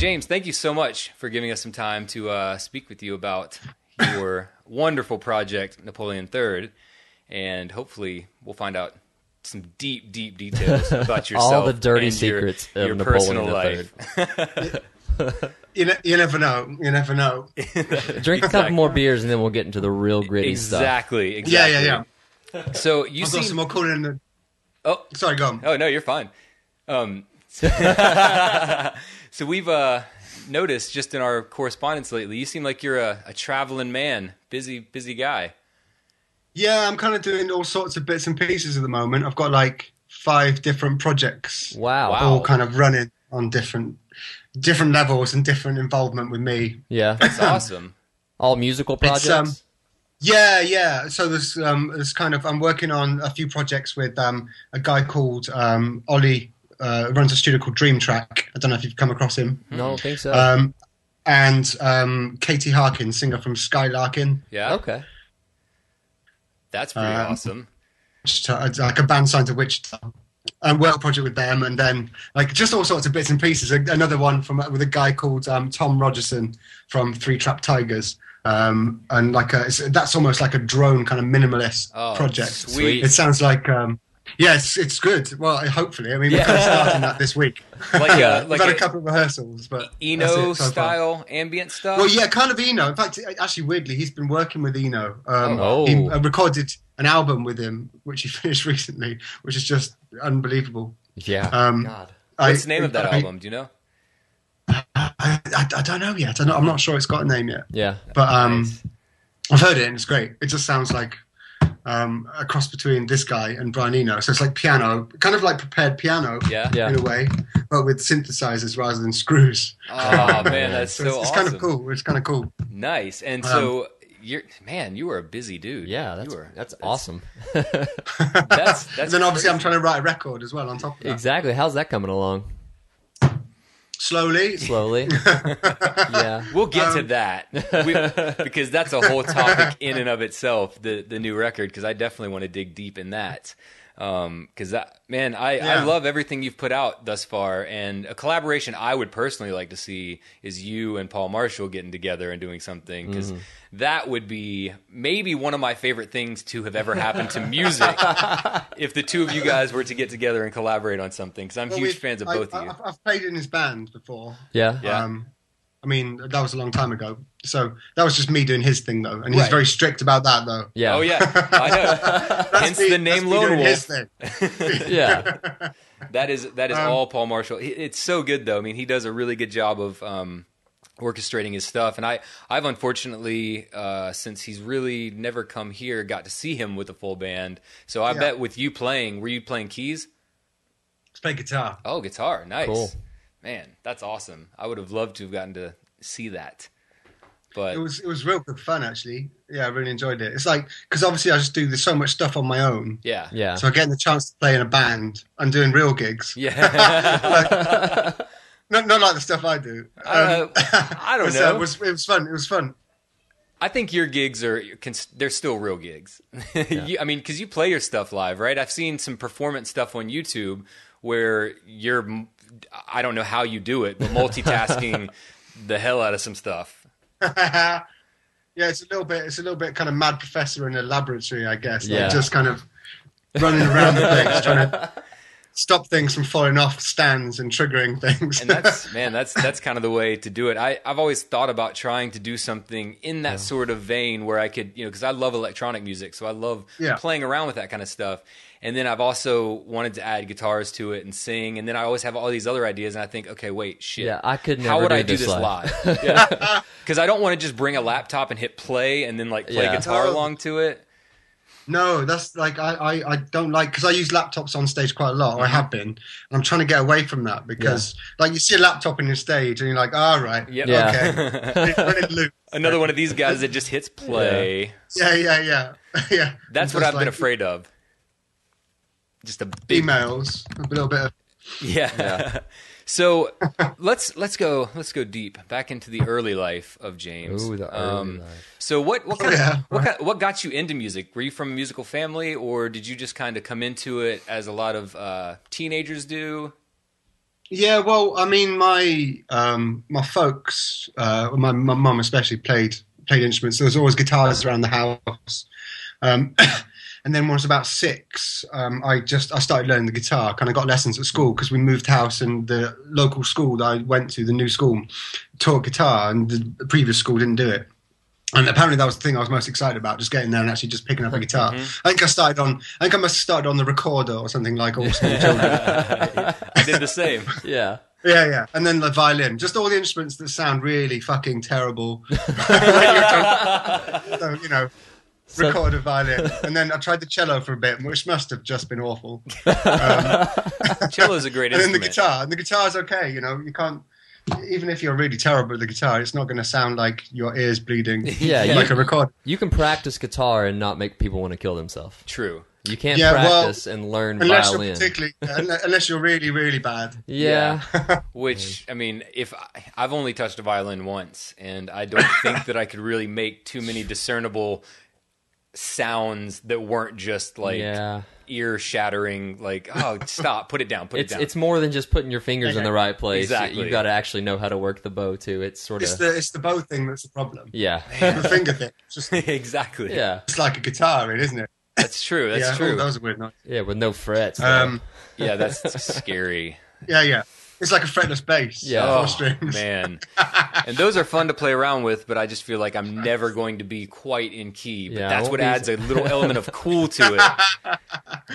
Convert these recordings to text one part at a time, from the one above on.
James, thank you so much for giving us some time to speak with you about your wonderful project, Napoleon IIIrd, and hopefully we'll find out some deep details about yourself. All the dirty and secrets of your Napoleon personal III. life. You never know. You never know. Drink a couple more beers and then we'll get into the real gritty stuff. Exactly. Yeah. So you I've got some more calling in the... Oh, sorry, go on. Oh no, you're fine. So we've noticed just in our correspondence lately, you seem like you're a traveling man, busy guy. Yeah, I'm kind of doing all sorts of bits and pieces at the moment. I've got like 5 different projects. Wow. All kind of running on different levels and different involvement with me. Yeah. That's awesome. All musical projects? Yeah. So there's kind of, I'm working on a few projects with a guy called Ollie, runs a studio called Dream Track. I don't know if you've come across him. No, I don't think so. And Katie Harkin, singer from Skylarkin. Yeah. Okay. That's pretty awesome. Like a band signed to Wichita. Work project with them, and then like just all sorts of bits and pieces. Another one with a guy called Tom Rogerson from Three Trapped Tigers, and like that's almost like a drone kind of minimalist project. Sweet. It sounds like it's good. Well, hopefully, I mean, we're kind of starting that this week. Like we've had a couple of rehearsals, but Eno style ambient stuff. Well, yeah, kind of Eno. In fact, actually, weirdly, he's been working with Eno. He recorded an album with him, which he finished recently, which is just unbelievable. Yeah. God. What's the name of that album? Do you know? I don't know yet. I'm not sure it's got a name yet. Yeah. But Nice. I've heard it and it's great. It just sounds like a cross between this guy and Brian Eno. So it's like piano, kind of like prepared piano in a way, but with synthesizers rather than screws. Oh, man, that's so it's awesome. kind of cool. It's kind of cool. Nice. And so... you were a busy dude. Yeah, that's awesome. That's then obviously I'm trying to write a record as well on top of that. Exactly. How's that coming along? Slowly. Yeah. We'll get to that because that's a whole topic in and of itself, the new record, because I definitely want to dig deep in that. Because I love everything you've put out thus far, and a collaboration I would personally like to see is you and Paul Marshall getting together and doing something, because that would be maybe one of my favorite things to have ever happened to music if the two of you guys were to get together and collaborate on something, because I'm huge fans of both of you. I've played in his band before. Yeah. I mean, that was a long time ago. So that was just me doing his thing, though. And he's very strict about that, though. Yeah. Oh, yeah. I know. Hence the name Lone Wolf. Yeah. That is all Paul Marshall. It's so good, though. I mean, he does a really good job of orchestrating his stuff. And I've unfortunately, since he's really never come here, got to see him with a full band. So I bet with you playing, were you playing keys? Let's play guitar. Oh, guitar. Nice. Cool. Man, that's awesome. I would have loved to have gotten to see that. But it was real good fun, actually. Yeah, I really enjoyed it. It's like, because obviously I just do so much stuff on my own. Yeah. So getting the chance to play in a band and doing real gigs. Yeah. Not like the stuff I do. I don't know. It was fun. It was fun. I think your gigs they're still real gigs. I mean, because you play your stuff live, right? I've seen some performance stuff on YouTube where I don't know how you do it, but multitasking the hell out of some stuff. Yeah, it's a little bit kind of mad professor in a laboratory, I guess. Yeah. Like just kind of running around the place trying to stop things from falling off stands and triggering things. And that's kind of the way to do it. I've always thought about trying to do something in that sort of vein where I could, because I love electronic music, so I love playing around with that kind of stuff. And then I've also wanted to add guitars to it and sing. And then I always have all these other ideas. And I think, okay, wait, shit. Yeah, I could never How would do I do this live? Because I don't want to just bring a laptop and hit play and then play guitar along to it. No, that's like, I don't like, because I use laptops on stage quite a lot, or I have been. And I'm trying to get away from that because you see a laptop in your stage and you're like, all right, okay. Another one of these guys that just hits play. Yeah. That's what I've been afraid of. Just a big emails, a little bit of So let's go deep back into the early life of James. Ooh, the early life. So what got you into music? Were you from a musical family, or did you just kind of come into it as a lot of teenagers do? Yeah, well, I mean, my folks, my mum especially played instruments. There was always guitars around the house. Um, and then when I was about 6, I started learning the guitar. Kind of got lessons at school because we moved house, and the local school that I went to, the new school, taught guitar, and the previous school didn't do it. And apparently that was the thing I was most excited about, just getting there and actually just picking up a guitar. I think I must have started on the recorder or something, like all small children. I did the same. Yeah. Yeah. And then the violin. Just all the instruments that sound really fucking terrible. So, record a violin. And then I tried the cello for a bit, which must have just been awful. Cello's a great instrument. And then the guitar's okay, you can't, even if you're really terrible at the guitar, it's not going to sound like your ear's bleeding like a record. You can practice guitar and not make people want to kill themselves. True. You can't practice and learn violin. Unless you're really, really bad. Yeah. Which, I mean, I've only touched a violin once, and I don't think that I could really make too many discernible sounds that weren't just like ear-shattering, like, oh, stop, put it down. It's more than just putting your fingers in the right place. Exactly. You've got to actually know how to work the bow, too. It's the bow thing that's the problem. Yeah. The finger thing. It's just, exactly. Yeah. It's like a guitar, isn't it? That's true. That's true. Oh, that was a weird noise. Yeah, with no frets. Yeah, that's scary. Yeah. It's like a fretless bass. Yeah. 4 strings. Man. And those are fun to play around with, but I just feel like I'm never going to be quite in key. But that's what adds a little element of cool to it.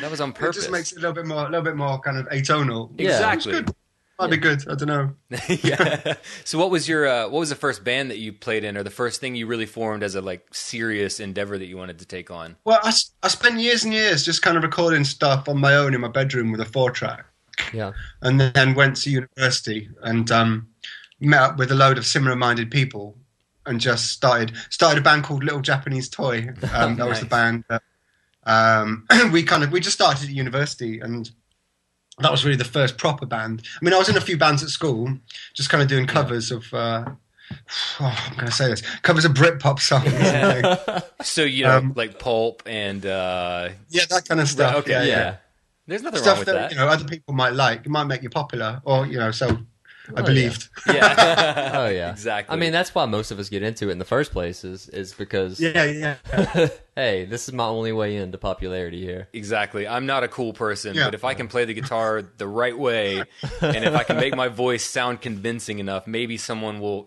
That was on purpose. It just makes it a little bit more kind of atonal. Exactly. Good. Might be good. I don't know. Yeah. So what was the first band that you played in, or the first thing you really formed as a serious endeavor that you wanted to take on? Well, I spent years and years just kind of recording stuff on my own in my bedroom with a 4-track. Yeah. And then went to university and met up with a load of similar-minded people and just started a band called Little Japanese Toy. That was the band that we just started at university, and that was really the first proper band. I mean, I was in a few bands at school, just kind of doing covers of I'm going to say this, covers of Britpop songs. Yeah. So like Pulp and that kind of stuff. Okay, yeah. There's nothing wrong with that. Other people might like. It might make you popular, or so I believed. Yeah. Oh yeah, exactly. I mean, that's why most of us get into it in the first place is because hey, this is my only way into popularity here. Exactly. I'm not a cool person, but if I can play the guitar the right way, and if I can make my voice sound convincing enough, maybe someone will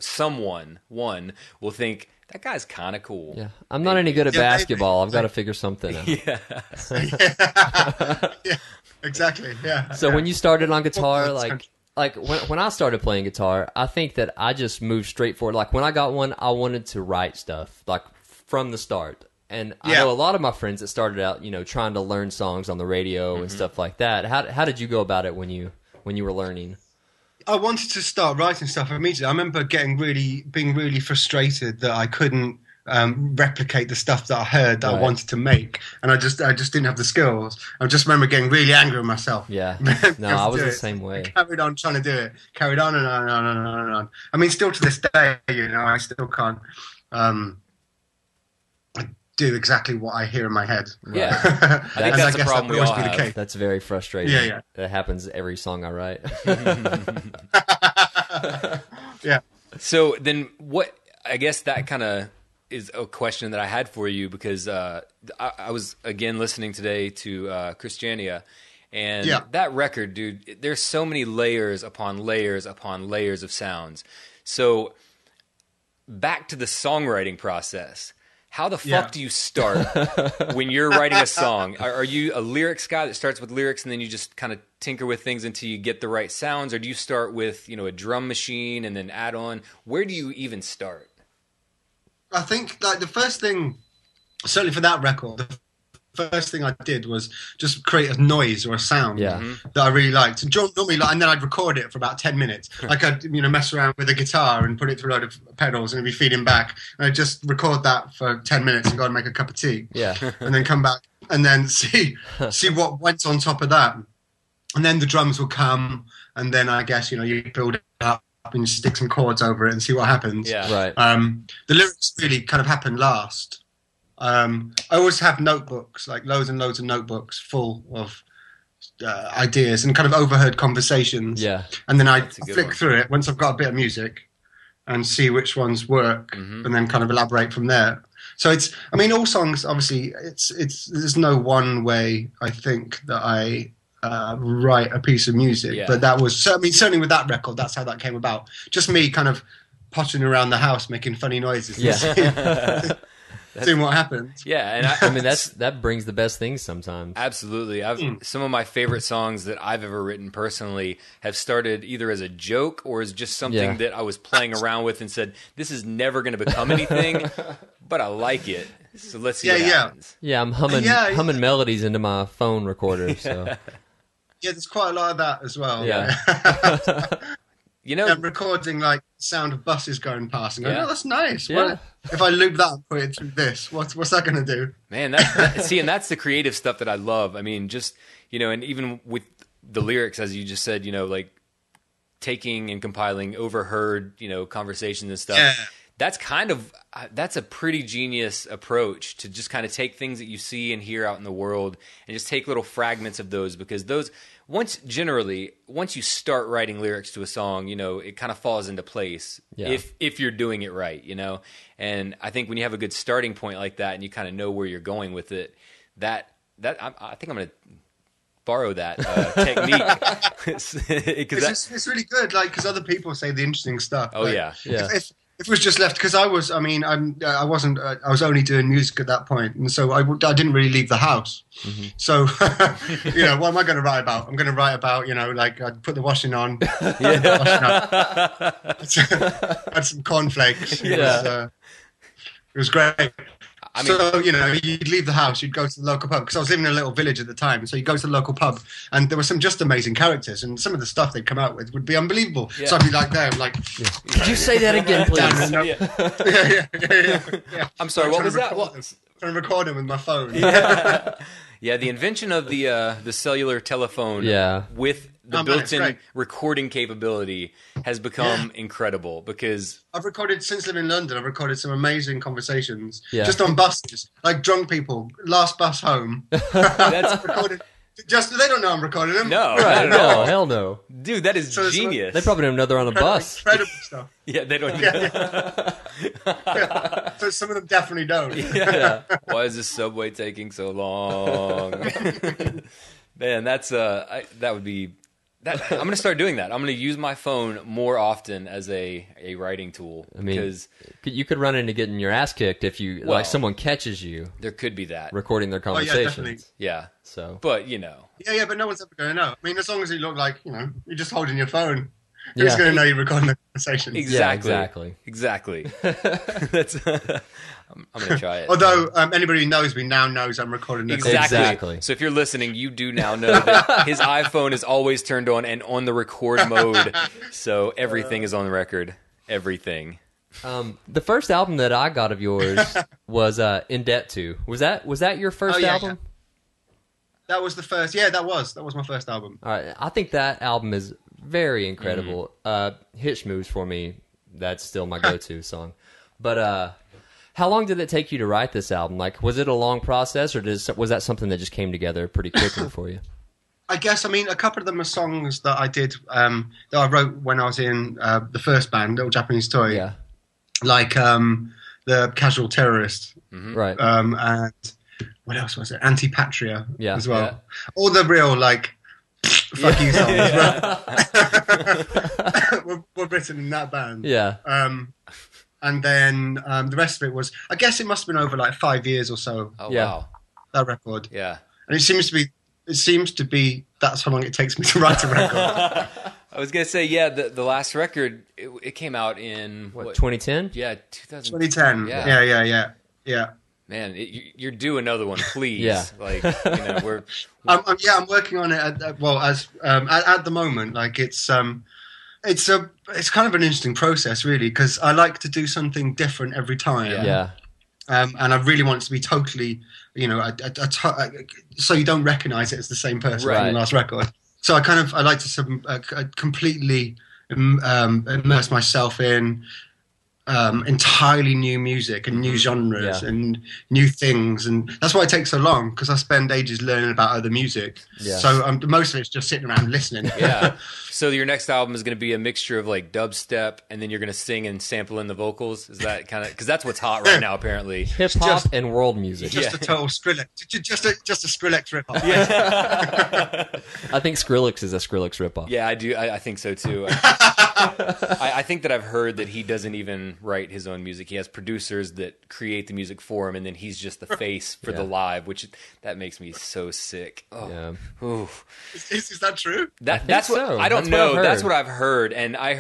think that guy's kind of cool. Yeah, I'm not any good at basketball. I've got to figure something out. Yeah. Yeah, exactly. Yeah. So when you started on guitar, like when I started playing guitar, I think that I just moved straight forward. Like when I got one, I wanted to write stuff like from the start. And I know a lot of my friends that started out, trying to learn songs on the radio and stuff like that. How did you go about it when you were learning? I wanted to start writing stuff immediately. I remember being really frustrated that I couldn't replicate the stuff that I heard that I wanted to make, and I just didn't have the skills. I just remember getting really angry with myself. Yeah, no, I was the same way. I carried on trying to do it. Carried on and on and on and on and on. I mean, still to this day, I still can't do exactly what I hear in my head. Yeah, I think that's a problem we all have. That's very frustrating. Yeah. That happens every song I write. Yeah. So then what, I guess that kind of is a question that I had for you, because I was, again, listening today to Christiania, and that record, dude, there's so many layers upon layers upon layers of sounds. So back to the songwriting process. How the fuck do you start when you're writing a song? Are you a lyrics guy that starts with lyrics and then you just kind of tinker with things until you get the right sounds? Or do you start with, a drum machine and then add on? Where do you even start? I think the first thing, certainly for that record, the first thing I did was just create a noise or a sound that I really liked. And normally, and then I'd record it for about 10 minutes. Like I'd mess around with a guitar and put it through a load of pedals and it'd be feeding back. And I'd just record that for 10 minutes and go and make a cup of tea. Yeah. And then come back and then see what went on top of that. And then the drums will come, and then I guess you build it up and you stick some chords over it and see what happens. Yeah. Right. The lyrics really kind of happen last. I always have notebooks, like loads and loads of notebooks full of ideas and kind of overheard conversations. Yeah. And then I flick one. Through it once I've got a bit of music and see which ones work, and then kind of elaborate from there. So it's, I mean, all songs, obviously, there's no one way I think that I write a piece of music, but that was, I mean, certainly with that record, that's how that came about. Just me kind of pottering around the house, making funny noises. Yeah. Seeing what happens. Yeah, and I mean that brings the best things sometimes. Absolutely. Some of my favorite songs that I've ever written personally have started either as a joke or as just something that I was playing around with and said, this is never going to become anything, but I like it. So let's see what happens. Yeah, I'm humming melodies into my phone recorder. So yeah, there's quite a lot of that as well. Yeah. You know, recording like sound of buses going past and going, oh, that's nice. Yeah. Well, if I loop that and put it through this, what's that going to do? Man, see, and that's the creative stuff that I love. I mean, just, you know, and even with the lyrics, as you just said, you know, like taking and compiling overheard, you know, conversations and stuff. Yeah. That's a pretty genius approach to just kind of take things that you see and hear out in the world and just take little fragments of those, because those, once you start writing lyrics to a song, you know, it kind of falls into place if you're doing it right, you know. And I think when you have a good starting point like that and you kind of know where you're going with it, I think I'm going to borrow that technique. It's really good, like, because other people say the interesting stuff. Oh, like, yeah. If it was just left, because I was only doing music at that point, and so I didn't really leave the house. Mm-hmm. So, you know, what am I going to write about? I'm going to write about, you know, like I'd put the washing on, had some cornflakes. It was great. I mean, so, you know, you'd leave the house, you'd go to the local pub, because I was living in a little village at the time. So you go to the local pub, and there were some just amazing characters, and some of the stuff they'd come out with would be unbelievable. Yeah. So I'd be like there, like, could you say that again, please? Yeah. I'm sorry, what was that? Trying to record him with my phone. Yeah, the invention of the cellular telephone with the built-in recording capability has become incredible, because I've recorded, since living in London, I've recorded some amazing conversations just on buses, like drunk people, last bus home. That's recorded. Just they don't know I'm recording them. No, right? No, hell no, dude. That is genius. They probably don't know they're on a bus. Incredible stuff. Yeah, they don't. So some of them definitely don't. Why is this subway taking so long? Man, that's that would be. I'm going to start doing that. I'm going to use my phone more often as a writing tool. I mean, because you could run into getting your ass kicked if you like someone catches you. There could be that recording their conversations. Yeah. So, but you know. Yeah, but no one's ever going to know. I mean, as long as you look like, you know, you're just holding your phone. Who's going to know you're recording the conversation? Exactly. That's. I'm going to try it. Although anybody who knows me now knows I'm recording the Exactly. So if you're listening, you do now know that his iPhone is always turned on and on the record mode. So everything is on the record. Everything. The first album that I got of yours was In Debt To. Was that your first album? Yeah. That was the first. Yeah, that was my first album. All right. I think that album is very incredible. Hitch Moves, for me, that's still my go-to song. But how long did it take you to write this album? Like, was it a long process, or was that something that just came together pretty quickly for you? I guess, I mean, a couple of them are songs that I did, that I wrote when I was in the first band, Little Japanese Toy. Yeah. Like The Casual Terrorist. Mm-hmm. Right. And what else was it? Anti-Patria as well. Yeah. All the real, like, fuck you songs were written in that band. Yeah. And then the rest of it was, I guess it must have been over like 5 years or so. Oh, wow. That record. Yeah. And it seems to be that's how long it takes me to write a record. I was going to say, the last record, it came out in... What 2010? Yeah, 2010. Yeah. Man, you're due another one, please. Yeah. Like, you know, we're... I'm working on it at the moment. Like, it's kind of an interesting process, really, because I like to do something different every time. Yeah. And I really want it to be totally, you know, so you don't recognize it as the same person on the last record. So I like to completely immerse myself in entirely new music and new genres and new things, and that's why it takes so long, because I spend ages learning about other music. So most of it's just sitting around listening. So your next album is going to be a mixture of like dubstep, and then you're going to sing and sample in the vocals. Is that kind of, because that's what's hot right now apparently? Hip hop and world music. Just a total Skrillex, just a Skrillex ripoff. I think Skrillex is a Skrillex ripoff. Yeah, I do. I think so too. I think that I've heard that he doesn't even write his own music. He has producers that create the music for him, and then he's just the face for the live, which that makes me so sick. Oh. Is that true? That's what I don't know. That's what I've heard, and I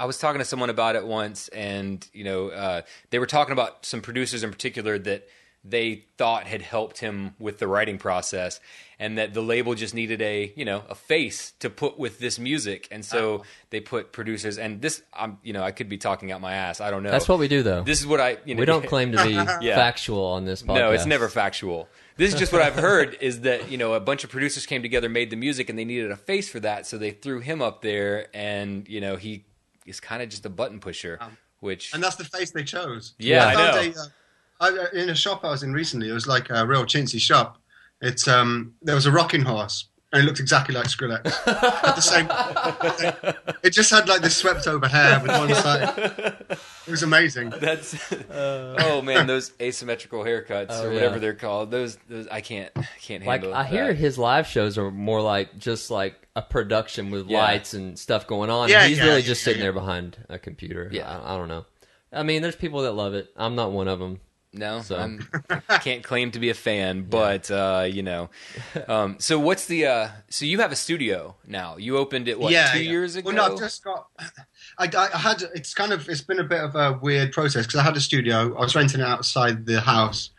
was talking to someone about it once, and they were talking about some producers in particular that they thought had helped him with the writing process, and that the label just needed a face to put with this music, and so they put producers. And this, I could be talking out my ass. I don't know. That's what we do, though. This is what we don't claim to be factual on this podcast. No, it's never factual. This is just what I've heard, is that a bunch of producers came together, made the music, and they needed a face for that, so they threw him up there, and he is kind of just a button pusher, and that's the face they chose. Yeah, I know. In a shop I was in recently, it was like a real chintzy shop. It's there was a rocking horse, and it looked exactly like Skrillex. At the same, it just had like this swept over hair with one side. It was amazing. That's oh man, those asymmetrical haircuts or whatever they're called. Those I can't handle. Like I hear his live shows are more like just like a production with lights and stuff going on. Yeah, he's really just sitting there behind a computer. Yeah, I don't know. I mean, there's people that love it. I'm not one of them. No, so. I can't claim to be a fan, but so what's the? So you have a studio now. You opened it 2 years ago? Well, no, I've just got. I had. It's been a bit of a weird process, because I had a studio. I was renting it outside the house,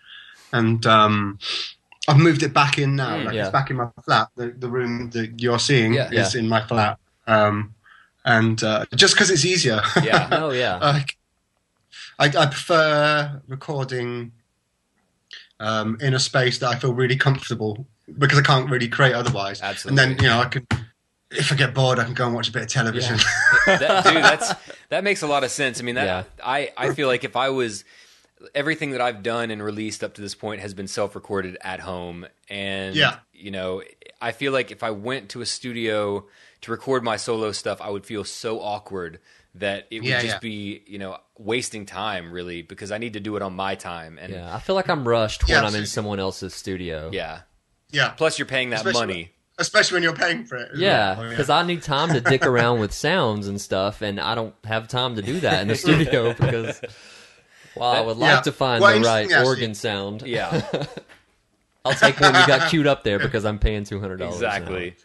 and I've moved it back in now. It's back in my flat. The room that you're seeing is in my flat, and just because it's easier. Yeah. Oh yeah. I prefer recording in a space that I feel really comfortable, because I can't really create otherwise. Absolutely. And then, I can, if I get bored, I can go and watch a bit of television. Yeah. That makes a lot of sense. I mean, I feel like if I was, everything that I've done and released up to this point has been self-recorded at home. And, I feel like if I went to a studio to record my solo stuff, I would feel so awkward that it would just be, wasting time, really, because I need to do it on my time. And I feel like I'm rushed when I'm in someone else's studio. Yeah. Yeah. Plus, you're paying that money. Especially when you're paying for it. Yeah, because I need time to dick around with sounds and stuff, and I don't have time to do that in the studio, because I would like to find the right organ sound. Yeah. I'll take one you got queued up there because I'm paying $200. Exactly.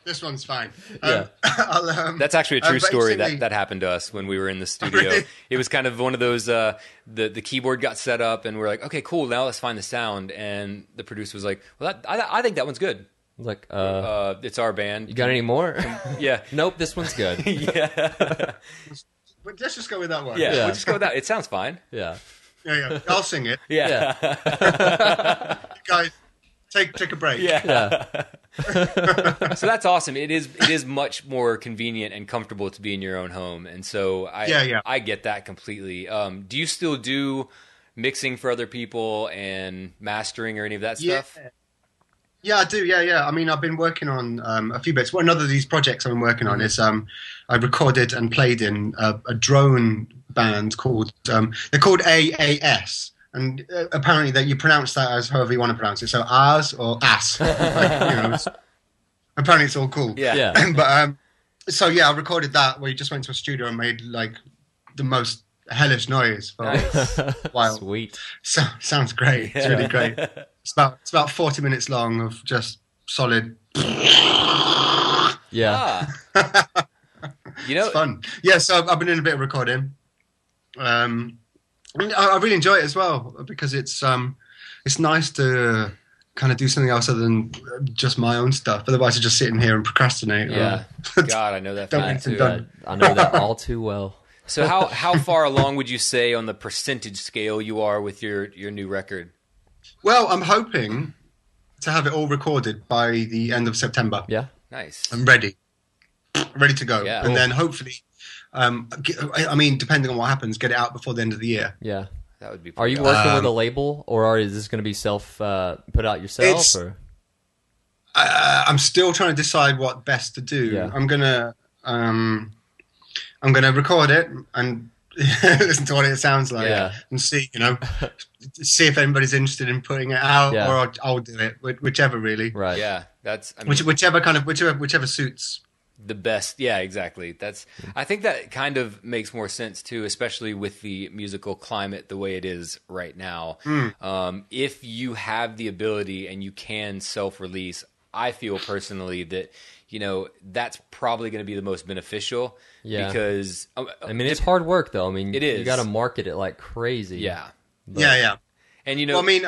This one's fine. That's actually a true story that happened to us when we were in the studio. Really? It was kind of one of those, the keyboard got set up, and we're like, okay, cool, now let's find the sound. And the producer was like, well, I think that one's good. I was like, it's our band. You got any more? Yeah. Nope, this one's good. Yeah. Let's just go with that one. Yeah, we'll just go with that. It sounds fine. Yeah. Yeah. I'll sing it. Yeah. You guys, take a break. Yeah. So that's awesome. It is much more convenient and comfortable to be in your own home, and so I get that completely. Do you still do mixing for other people and mastering or any of that stuff? Yeah, I do. Yeah. I mean, I've been working on a few bits. Well, another of these projects I've been working on is I recorded and played in a drone band called they're called AAS. And apparently that you pronounce that as however you want to pronounce it. So Ars or ass. Apparently it's all cool. Yeah. But I recorded that where you just went to a studio and made like the most hellish noise for a while. Sweet. So, sounds great. It's really great. It's about 40 minutes long of just solid. Yeah. It's fun. Yeah, so I've been doing a bit of recording. I really enjoy it as well, because it's nice to kind of do something else other than just my own stuff. Otherwise, I'm just sitting here and procrastinate. Yeah. God, I know that feeling too. I know that all too well. So how far along would you say on the percentage scale you are with your new record? Well, I'm hoping to have it all recorded by the end of September. Yeah. Nice. I'm ready to go. Yeah. And then hopefully I mean, depending on what happens, get it out before the end of the year. Yeah. That would be. Are you working with a label, or is this going to be put out yourself? Or? I'm still trying to decide what best to do. Yeah. I'm gonna record it and listen to what it sounds like, and see if anybody's interested in putting it out, or I'll do it, whichever really. Right. Yeah, that's whichever suits. The best. Yeah, exactly. I think that kind of makes more sense too, especially with the musical climate the way it is right now. If you have the ability and you can self-release, I feel personally that, that's probably going to be the most beneficial. Yeah. Because I mean, it's hard work though. I mean, it is. You got to market it like crazy. Yeah. But, yeah. And well, I mean,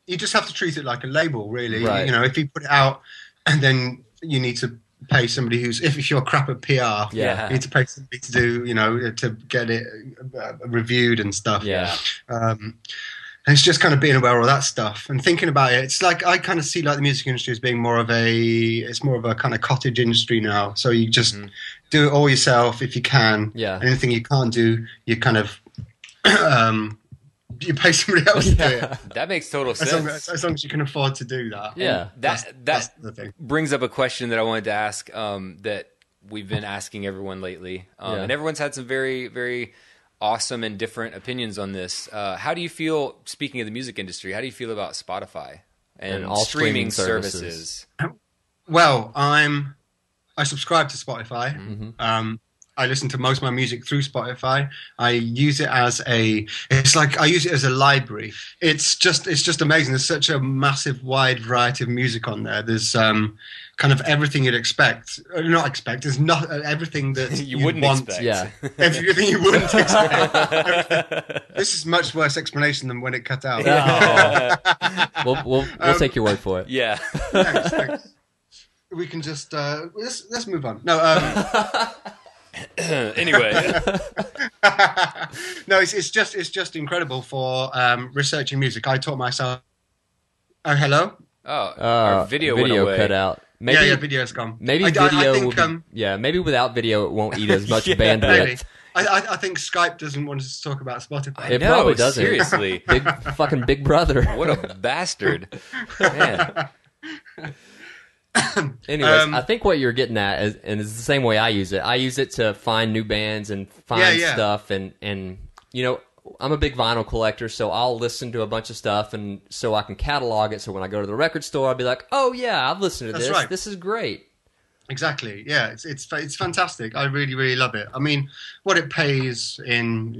you just have to treat it like a label, really. Right. If you put it out and then you need to pay somebody if you're crap at PR, you need to pay somebody to do, to get it reviewed and stuff. Yeah. And it's just kind of being aware of that stuff and thinking about it. It's like I kind of see like the music industry as being more of a kind of cottage industry now. So you just do it all yourself if you can. Yeah. Anything you can't do, you kind of you pay somebody else to do it. That makes total sense. As long as you can afford to do that. Yeah. That's the thing. Brings up a question that I wanted to ask that we've been asking everyone lately. And everyone's had some very, very awesome and different opinions on this. How do you feel, speaking of the music industry, how do you feel about Spotify and all streaming services? Well, I subscribe to Spotify. I listen to most of my music through Spotify. I use it as I use it as a library. It's just amazing. There's such a massive, wide variety of music on there. There's kind of everything you'd expect. Not expect. There's not everything that you wouldn't want. expect. Yeah. Everything you wouldn't expect. This is much worse explanation than when it cut out. We'll take your word for it. Yeah. Thanks. We can just let's move on. No. Anyway, no, it's just incredible for researching music. I taught myself. Oh, hello. our video went away. Cut out. Maybe, video's gone. Maybe video will be, maybe without video it won't eat as much bandwidth. Maybe. I think Skype doesn't want us to talk about Spotify. It probably doesn't. Seriously. Big brother. What a bastard. Man. Anyways, I think what you're getting at is, and it's the same way I use it to find new bands and find stuff, and I'm a big vinyl collector, so I'll listen to a bunch of stuff, and so I can catalog it, so when I go to the record store, I'll be like, oh yeah, I've listened to this. Right. This is great. Exactly. Yeah, it's fantastic. I really, really love it. I mean, what it pays in,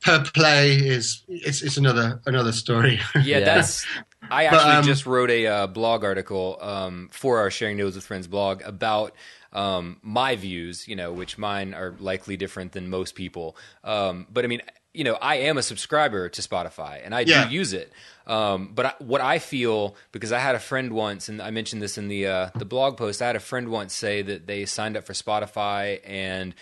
per play it's another story. Yeah, I actually just wrote a blog article for our Sharing Notes with Friends blog about my views, which mine are likely different than most people. But I mean, I am a subscriber to Spotify and I do use it. But what I feel, because I had a friend once, and I mentioned this in the blog post, I had a friend once say that they signed up for Spotify and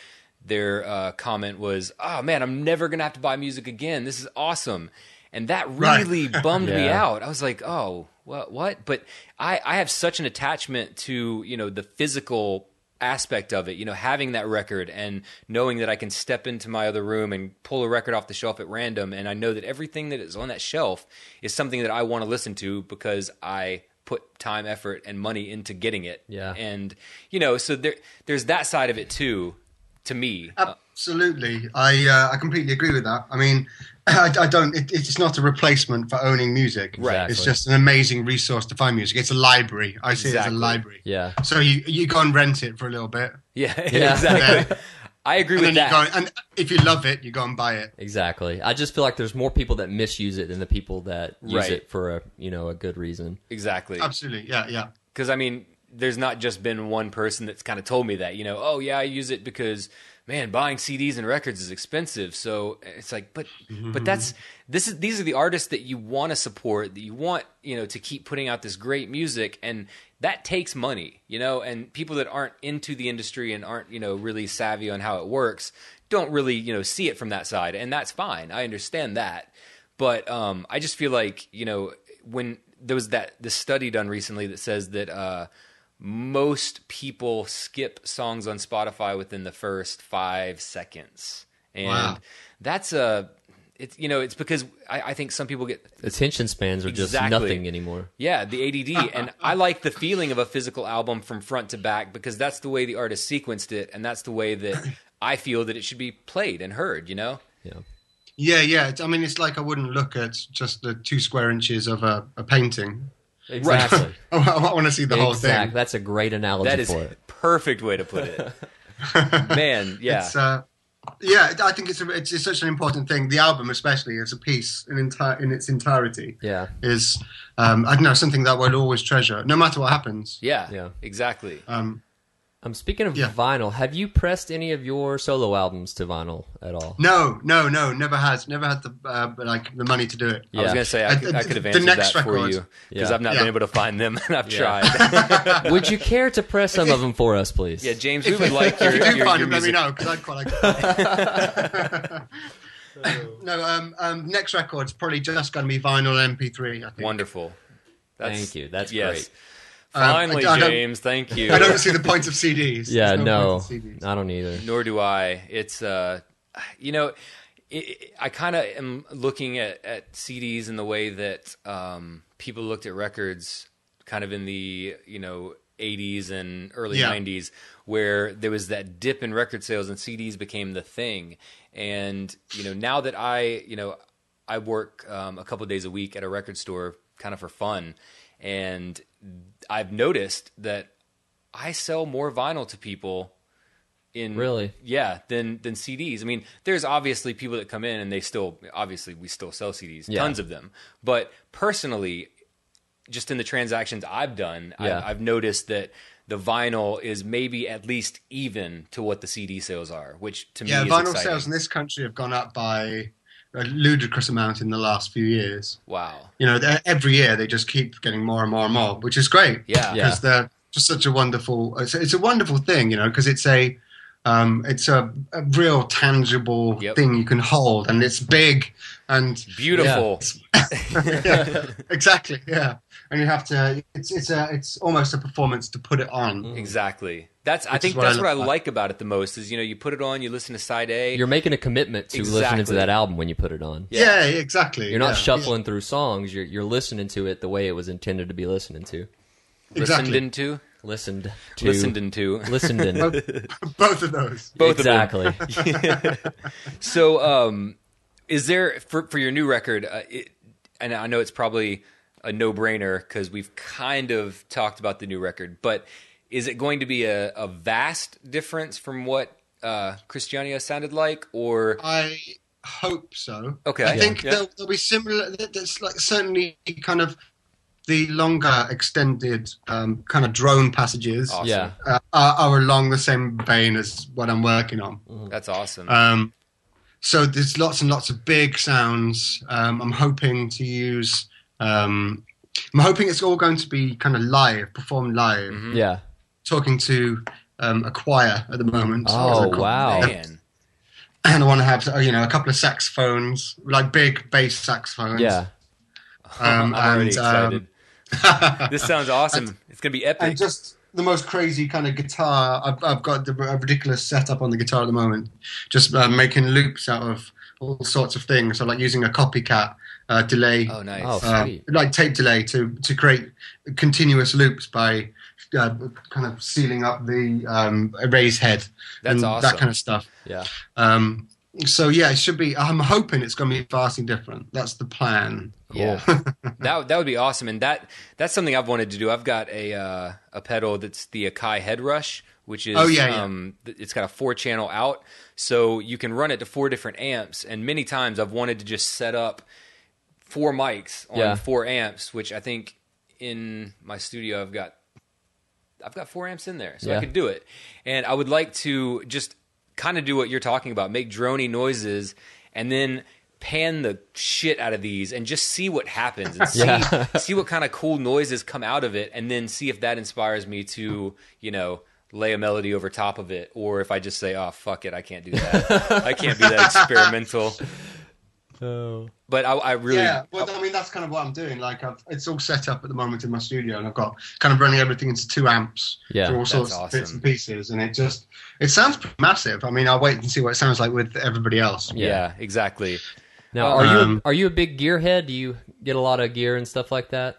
their comment was, "Oh man, I'm never gonna have to buy music again. This is awesome," and that really bummed me out. I was like, "Oh, what?" But I have such an attachment to the physical aspect of it, having that record and knowing that I can step into my other room and pull a record off the shelf at random, and I know that everything that is on that shelf is something that I want to listen to because I put time, effort, and money into getting it. Yeah, and so there's that side of it too. To me, absolutely, I completely agree with that. I mean, I don't. It's not a replacement for owning music. Right. It's just an amazing resource to find music. It's a library. I see it as a library. Yeah. So you go and rent it for a little bit. Yeah. Exactly. I agree with that. And if you love it, you go and buy it. Exactly. I just feel like there's more people that misuse it than the people that use it for a good reason. Exactly. Absolutely. Yeah. Because I mean, there's not just been one person that's kind of told me that, oh yeah, I use it because, man, buying CDs and records is expensive. So it's like, but these are the artists that you want to support, that you want, to keep putting out this great music, and that takes money, and people that aren't into the industry and aren't, really savvy on how it works don't really, see it from that side, and that's fine. I understand that. But I just feel like, when there was this study done recently that says that most people skip songs on Spotify within the first 5 seconds. And that's it's because I think some people get... Attention spans are just nothing anymore. Yeah, the ADD. And I like the feeling of a physical album from front to back because that's the way the artist sequenced it, and that's the way that I feel that it should be played and heard, Yeah. Yeah. I mean, it's like I wouldn't look at just the 2 square inches of a painting. Exactly. I want to see the whole thing. That's a great analogy that is for it. Perfect way to put it. Man, yeah. It's, I think it's such an important thing. The album, especially as a piece in its entirety, is I don't know, something that we'll always treasure, no matter what happens. Yeah. Exactly. Speaking of vinyl, have you pressed any of your solo albums to vinyl at all? No, never had the money to do it. I was going to say I could have answered that for you because I've not been able to find them and I've tried. Would you care to press some of them for us, please? Yeah, James, we would like your. If you do find them, music. let me know because I'd quite like. No, next record's probably just going to be vinyl MP3. I think. Wonderful. Thank you. That's great. Finally, James, thank you. I don't see the point of CDs. Yeah, no, I don't either. Nor do I. It's, I kind of am looking at CDs in the way that people looked at records kind of in the, 80s and early 90s, where there was that dip in record sales and CDs became the thing. And, now that I work a couple of days a week at a record store kind of for fun, and I've noticed that I sell more vinyl to people than CDs. I mean, there's obviously people that come in and we still sell CDs, tons of them. But personally, just in the transactions I've done, I've noticed that the vinyl is maybe at least even to what the CD sales are, which to me is vinyl exciting. Sales in this country have gone up by a ludicrous amount in the last few years. Wow. Every year they just keep getting more and more and more, which is great. Yeah. Because they're just such a wonderful, it's a wonderful thing, because it's a real tangible thing you can hold, and it's big and beautiful. Yeah, exactly. Yeah. And you have to, it's almost a performance to put it on. Exactly. I think that's what I like about it the most is, you put it on, you listen to side A. You're making a commitment to listening to that album when you put it on. Yeah, exactly. You're not shuffling through songs. You're listening to it the way it was intended to be listened to. Exactly. Listened into. Both of those. Both exactly. of them. So, is there for your new record? And I know it's probably a no-brainer because we've kind of talked about the new record, but is it going to be a vast difference from what Christiania sounded like, or? I hope so. Okay. I think they'll be similar. There's certainly kind of the longer extended kind of drone passages awesome. Are along the same vein as what I'm working on. That's awesome. So there's lots and lots of big sounds. I'm hoping to use... I'm hoping it's all going to be kind of performed live. Mm-hmm. Yeah. Talking to a choir at the moment. Oh, wow. Man. And I want to have, a couple of saxophones, like big bass saxophones. Yeah. I'm already excited. This sounds awesome. It's going to be epic. And just the most crazy kind of guitar. I've got a ridiculous setup on the guitar at the moment. Just making loops out of all sorts of things. So like using a copycat delay. Oh, nice. Oh, sweet. Like tape delay to create continuous loops by kind of sealing up the erase head. That's and awesome. That kind of stuff. Yeah. So yeah, it should be. I'm hoping it's going to be vastly different. That's the plan. Yeah, that would be awesome, and that's something I've wanted to do. I've got a pedal that's the Akai Head Rush, which is it's got a 4-channel out, so you can run it to 4 different amps. And many times I've wanted to just set up 4 mics on 4 amps, which I think in my studio I've got 4 amps in there, so I could do it. And I would like to just kind of do what you're talking about, make droney noises, and then pan the shit out of these and just see what happens and see what kind of cool noises come out of it, and then see if that inspires me to, lay a melody over top of it, or if I just say, oh, fuck it, I can't do that. I can't be that experimental. Oh. But I really... Yeah, well, I mean, that's kind of what I'm doing. Like, it's all set up at the moment in my studio, and I've got kind of running everything into 2 amps for all sorts of bits and pieces, and it sounds massive. I mean, I'll wait and see what it sounds like with everybody else. Yeah, exactly. Now, are you a big gearhead? Do you get a lot of gear and stuff like that?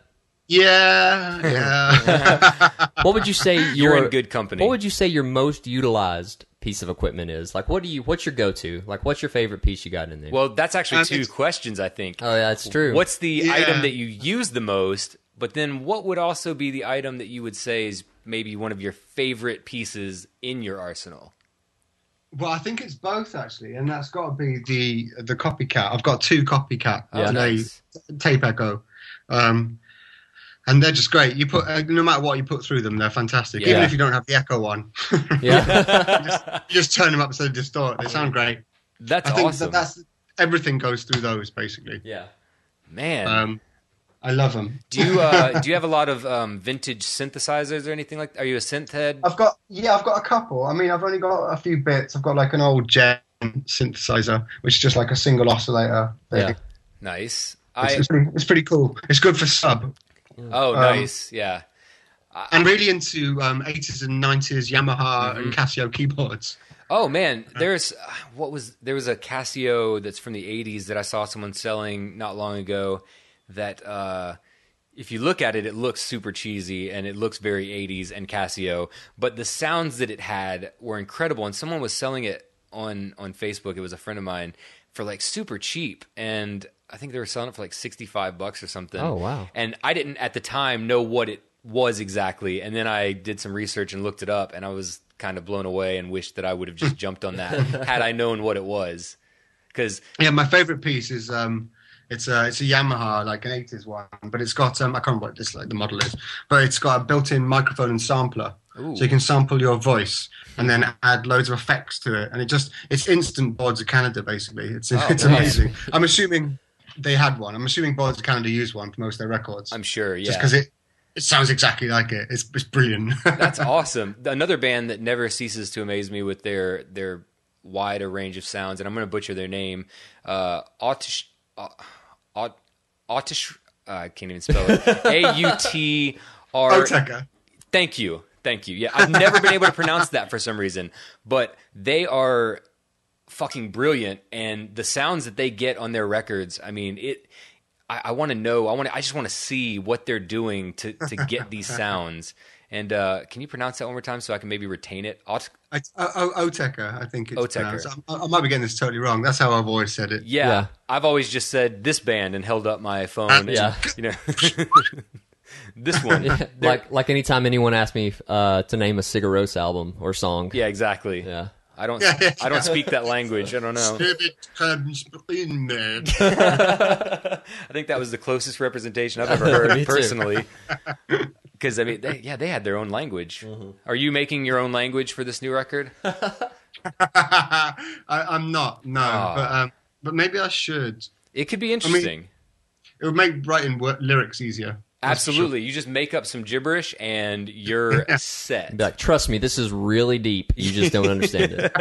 Yeah. What would you say you're in good company? What would you say your most utilized piece of equipment is? Like, what's your go-to? Like, what's your favorite piece you got in there? Well, that's actually 2 questions, I think. Oh, yeah, that's true. What's the item that you use the most? But then what would also be the item that you would say is maybe one of your favorite pieces in your arsenal? Well, I think it's both, actually, and that's got to be the Copycat. I've got 2 Copycat tape echo. And they're just great. You put no matter what you put through them, they're fantastic. Even if you don't have the echo on, you just turn them up instead of distort. They sound great. That's awesome. awesome. That's everything goes through those basically. Yeah, man, I love them. Do you have a lot of vintage synthesizers or anything like that? Are you a synth head? I've got a couple. I mean, I've only got a few bits. I've got like an old Jen synthesizer, which is just like a single oscillator. Yeah, nice. It's pretty cool. It's good for sub. Oh, nice. Yeah. I'm really into 80s and 90s Yamaha and Casio keyboards. Oh man, there was a Casio that's from the 80s that I saw someone selling not long ago that if you look at it, it looks super cheesy and it looks very 80s and Casio, but the sounds that it had were incredible, and someone was selling it on Facebook. It was a friend of mine for like super cheap, and I think they were selling it for like $65 or something. Oh, wow. And I didn't at the time know what it was exactly, and then I did some research and looked it up, and I was kind of blown away and wished that I would have just jumped on that had I known what it was. My favorite piece is it's a Yamaha, like an 80s one, but it's got I can't remember what the model is, but it's got a built-in microphone and sampler. Ooh. So you can sample your voice and then add loads of effects to it, and it's instant Boards of Canada basically. It's amazing. I'm assuming they had one. I'm assuming Boards of Canada used one for most of their records. I'm sure, yeah. Just because it sounds exactly like it. It's brilliant. That's awesome. Another band that never ceases to amaze me with their wider range of sounds, and I'm going to butcher their name. Autish, I can't even spell it. AUTR. Oteka. Thank you. Yeah, I've never been able to pronounce that for some reason, but they are fucking brilliant, and the sounds that they get on their records, I mean, I want to know, I just want to see what they're doing to get these sounds. And can you pronounce that one more time so I can maybe retain it? Oteka, I think it's Oteka. pronounced. I might be getting this totally wrong. That's how I've always said it. Yeah. I've always just said this band and held up my phone. This one. like anytime anyone asks me to name a Sigur Rós album or song. Yeah, exactly. Yeah. I don't speak that language. I don't know. I think that was the closest representation I've ever heard personally. Because I mean, they had their own language. Mm-hmm. Are you making your own language for this new record? I'm not, no. But maybe I should. It could be interesting. I mean, it would make writing lyrics easier. Absolutely. You just make up some gibberish and you're set. Be like, trust me, this is really deep. You just don't understand it.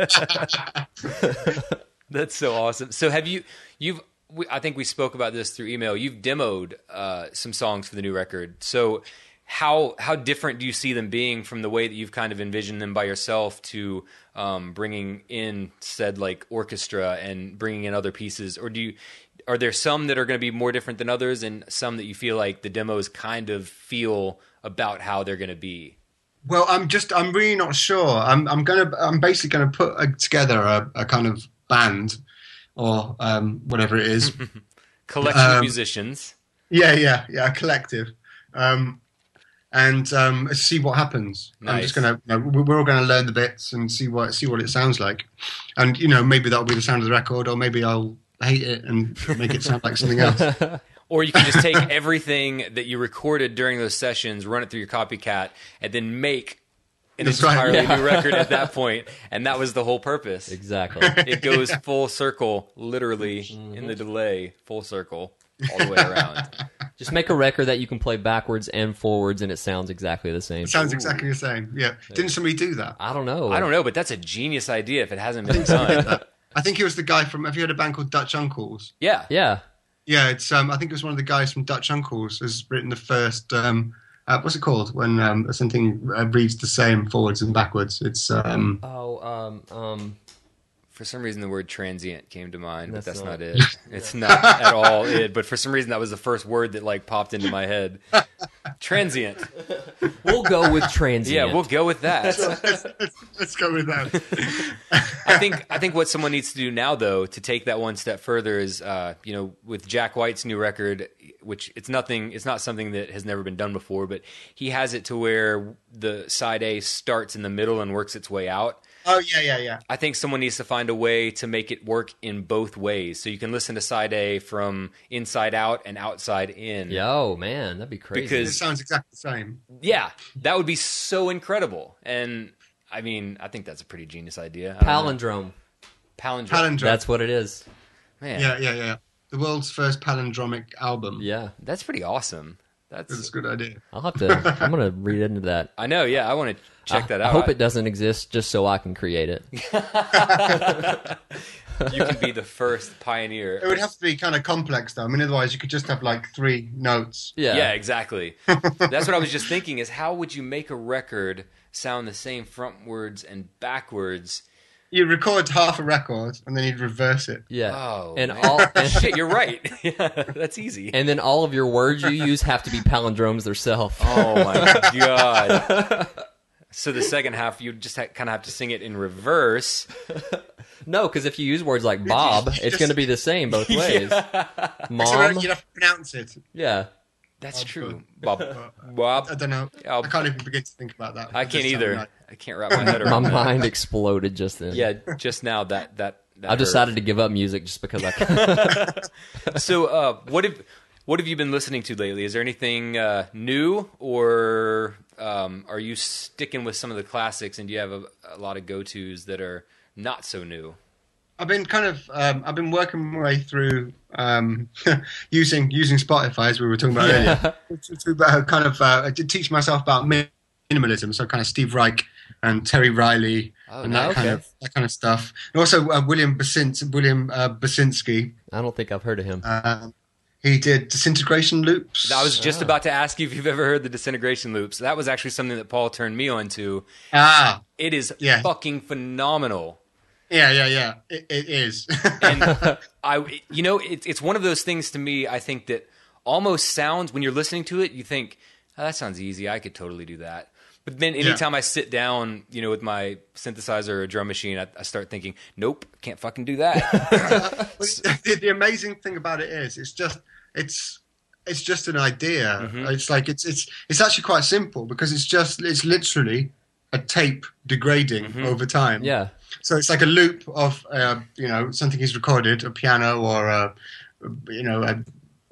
That's so awesome. So I think we spoke about this through email. You've demoed some songs for the new record. So how different do you see them being from the way that you've kind of envisioned them by yourself to bringing in said like orchestra and bringing in other pieces? Or are there some that are going to be more different than others, and some that you feel like the demos kind of feel about how they're going to be? Well, I'm really not sure. I'm basically gonna put together a kind of band or whatever it is. Collection of musicians. Yeah, a collective. And see what happens. Nice. I'm just gonna. We're all gonna learn the bits and see what it sounds like, and maybe that'll be the sound of the record, or maybe I'll hate it and make it sound like something else. Or you can just take everything that you recorded during those sessions, run it through your Copycat, and then make an entirely new record at that point. And that was the whole purpose. Exactly. It goes full circle, literally, in the delay, full circle, all the way around. Just make a record that you can play backwards and forwards, and it sounds exactly the same. It sounds exactly the same, yeah. Didn't somebody do that? I don't know, but that's a genius idea if it hasn't been done. I think he was the guy from. Have you heard a band called Dutch Uncles? Yeah. Yeah. Yeah, it's. I think it was one of the guys from Dutch Uncles has written the first. What's it called when something reads the same forwards and backwards? It's. For some reason, the word transient came to mind, but that's not- not it. It's not at all it. But for some reason, that was the first word that like popped into my head. Transient. We'll go with transient. Yeah, we'll go with that. Let's go with that. I think what someone needs to do now, though, to take that one step further is, with Jack White's new record, which it's not something that has never been done before, but he has it to where the side A starts in the middle and works its way out. Oh, yeah. I think someone needs to find a way to make it work in both ways. So you can listen to side A from inside out and outside in. Yo, man, that'd be crazy. It sounds exactly the same. Yeah, that would be so incredible. And, I mean, I think that's a pretty genius idea. Palindrome. Palindrome. That's what it is. Man. Yeah. The world's first palindromic album. Yeah. That's pretty awesome. That's a good idea. I'm going to read into that. I know, yeah. I want to check that out. I hope it doesn't exist just so I can create it. You can be the first pioneer. It would have to be kind of complex, though. I mean, otherwise you could just have like 3 notes. Yeah, exactly. That's what I was just thinking is how would you make a record sound the same frontwards and backwards? You record half a record and then you'd reverse it. Yeah. Oh, and man. Shit, you're right. Yeah, that's easy. And then all of your words you use have to be palindromes themselves. Oh my god. So the second half, you just kind of have to sing it in reverse. No, because if you use words like Bob, it's going to be the same both ways. Mom. Mom. You'd have to pronounce it. Yeah. That's Bob. true. Bob. I don't know. Oh, I can't even begin to think about that. I can't either. I can't wrap my head My around that. mind exploded just then. Yeah, just now that I've decided to give up music just because I can. So, what have you been listening to lately? Is there anything new, or are you sticking with some of the classics? And do you have a lot of go-tos that are not so new? I've been kind of I've been working my way through using Spotify, as we were talking about earlier. To kind of I did teach myself about minimalism, so kind of Steve Reich and Terry Riley and that kind of stuff. And also William Basinski. I don't think I've heard of him. He did Disintegration Loops. I was just about to ask you if you've ever heard the Disintegration Loops. That was actually something that Paul turned me on to. It is fucking phenomenal. Yeah. It is. And it's one of those things to me, I think, that almost sounds, when you're listening to it, you think, oh, that sounds easy. I could totally do that. But then anytime I sit down, with my synthesizer or drum machine, I start thinking, nope, can't fucking do that. The amazing thing about it is, it's just an idea. Mm-hmm. It's like it's actually quite simple because it's literally a tape degrading over time. Yeah. So it's like a loop of something he's recorded, a piano or an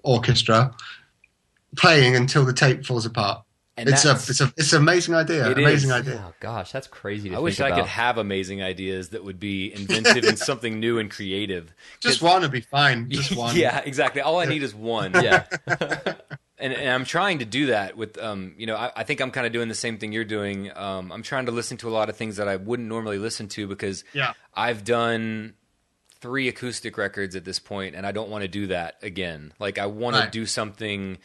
orchestra playing until the tape falls apart. And it's an amazing idea. Idea. Oh gosh, that's crazy to I wish think I about. could have amazing ideas that would be inventive and something new and creative. Just one would be fine. Just one. Yeah, exactly. All I need is one. Yeah. And I'm trying to do that with, I think I'm kind of doing the same thing you're doing. I'm trying to listen to a lot of things that I wouldn't normally listen to because I've done 3 acoustic records at this point, and I don't want to do that again. Like, I want to do something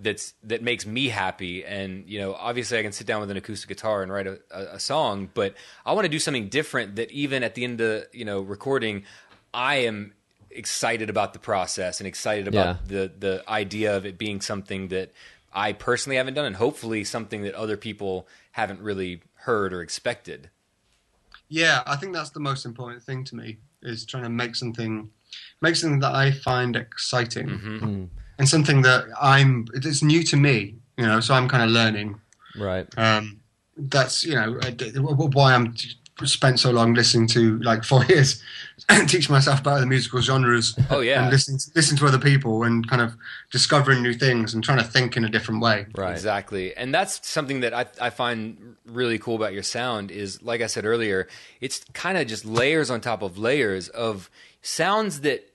that makes me happy, and obviously I can sit down with an acoustic guitar and write a song, but I want to do something different that even at the end of recording, I am excited about the process and excited about the idea of it being something that I personally haven't done, and hopefully something that other people haven't really heard or expected. Yeah, I think that's the most important thing to me, is trying to make something that I find exciting. Mm-hmm. And something that it's new to me, so I'm kind of learning. Right. That's, why I'm spent so long listening to, like, 4 years, teaching myself about the musical genres. Oh, yeah. And listening to other people and kind of discovering new things and trying to think in a different way. Right. Exactly. And that's something that I find really cool about your sound is, like I said earlier, it's kind of just layers on top of layers of sounds that,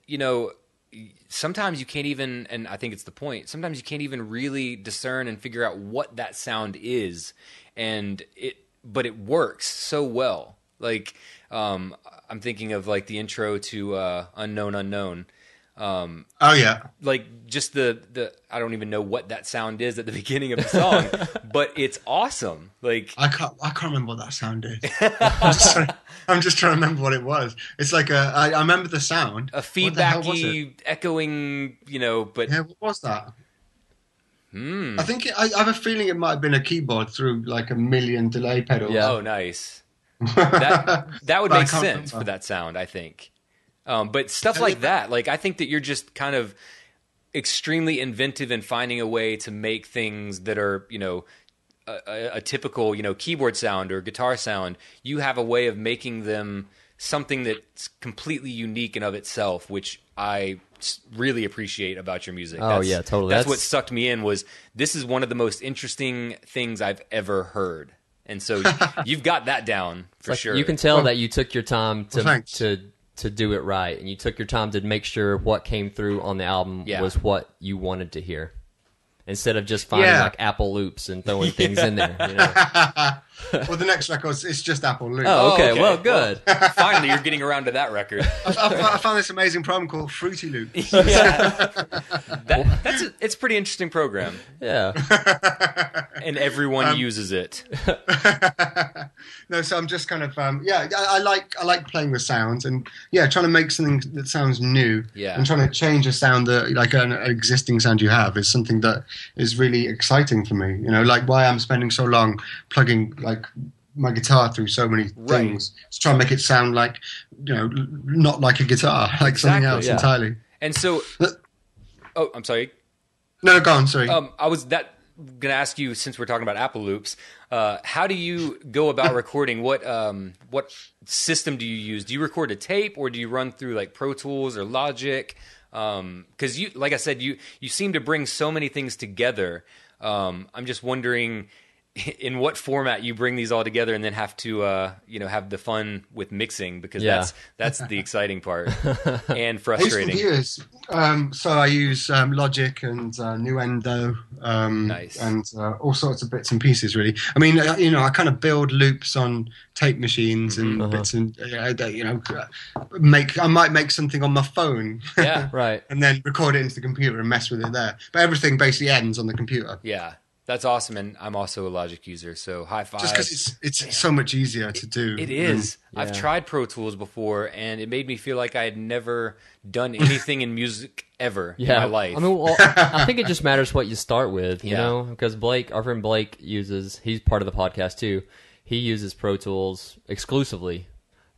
sometimes you can't even, and I think it's the point, sometimes you can't even really discern and figure out what that sound is, but it works so well. Like, I'm thinking of like the intro to Unknown Unknown. Oh yeah, like just the I don't even know what that sound is at the beginning of the song, but it's awesome. Like I can't remember what that sound is. I'm just trying to remember what it was. It's like I remember the sound, a feedbacky, echoing, But yeah, what was that? I think I have a feeling it might have been a keyboard through like a million delay pedals. Yeah. Oh, nice. That would make sense for that sound, I think. But stuff like that, like I think that you're just kind of extremely inventive in finding a way to make things that are, a typical, keyboard sound or guitar sound. You have a way of making them something that's completely unique and of itself, which I really appreciate about your music. Yeah, totally. That's what sucked me in. Was this is one of the most interesting things I've ever heard, and so you've got that down for sure. You can tell that you took your time to do it right, and you took your time to make sure what came through on the album was what you wanted to hear, instead of just finding like Apple loops and throwing things in there. Well, the next record is just Apple loops. Oh, okay. Well, good. Well, finally, you're getting around to that record. I found this amazing program called Fruity Loops. It's a pretty interesting program. Yeah. And everyone uses it. No, so I'm just kind of I like playing with sounds and trying to make something that sounds new. Yeah. And trying to change a sound that like an existing sound you have is something that is really exciting for me. Like why I'm spending so long plugging like my guitar through so many things to try and make it sound like not like a guitar, like something else entirely. And so I'm sorry. No, go on, sorry. I was gonna ask you, since we're talking about Apple loops, how do you go about recording? What system do you use? Do you record a tape, or do you run through like Pro Tools or Logic? Because you, like I said, you seem to bring so many things together. I'm just wondering in what format you bring these all together, and then have to have the fun with mixing, because that's the exciting part and frustrating. Computers. So I use Logic and Nuendo, nice, and all sorts of bits and pieces. Really, I mean, I kind of build loops on tape machines and bits, and I might make something on my phone, right, and then record it into the computer and mess with it there. But everything basically ends on the computer. Yeah. That's awesome, and I'm also a Logic user, so high five. Just because it's so much easier to do. It is. I've tried Pro Tools before, and it made me feel like I had never done anything in music ever in my life. I mean, I think it just matters what you start with, you know? Because Blake, our friend Blake, he's part of the podcast too. He uses Pro Tools exclusively.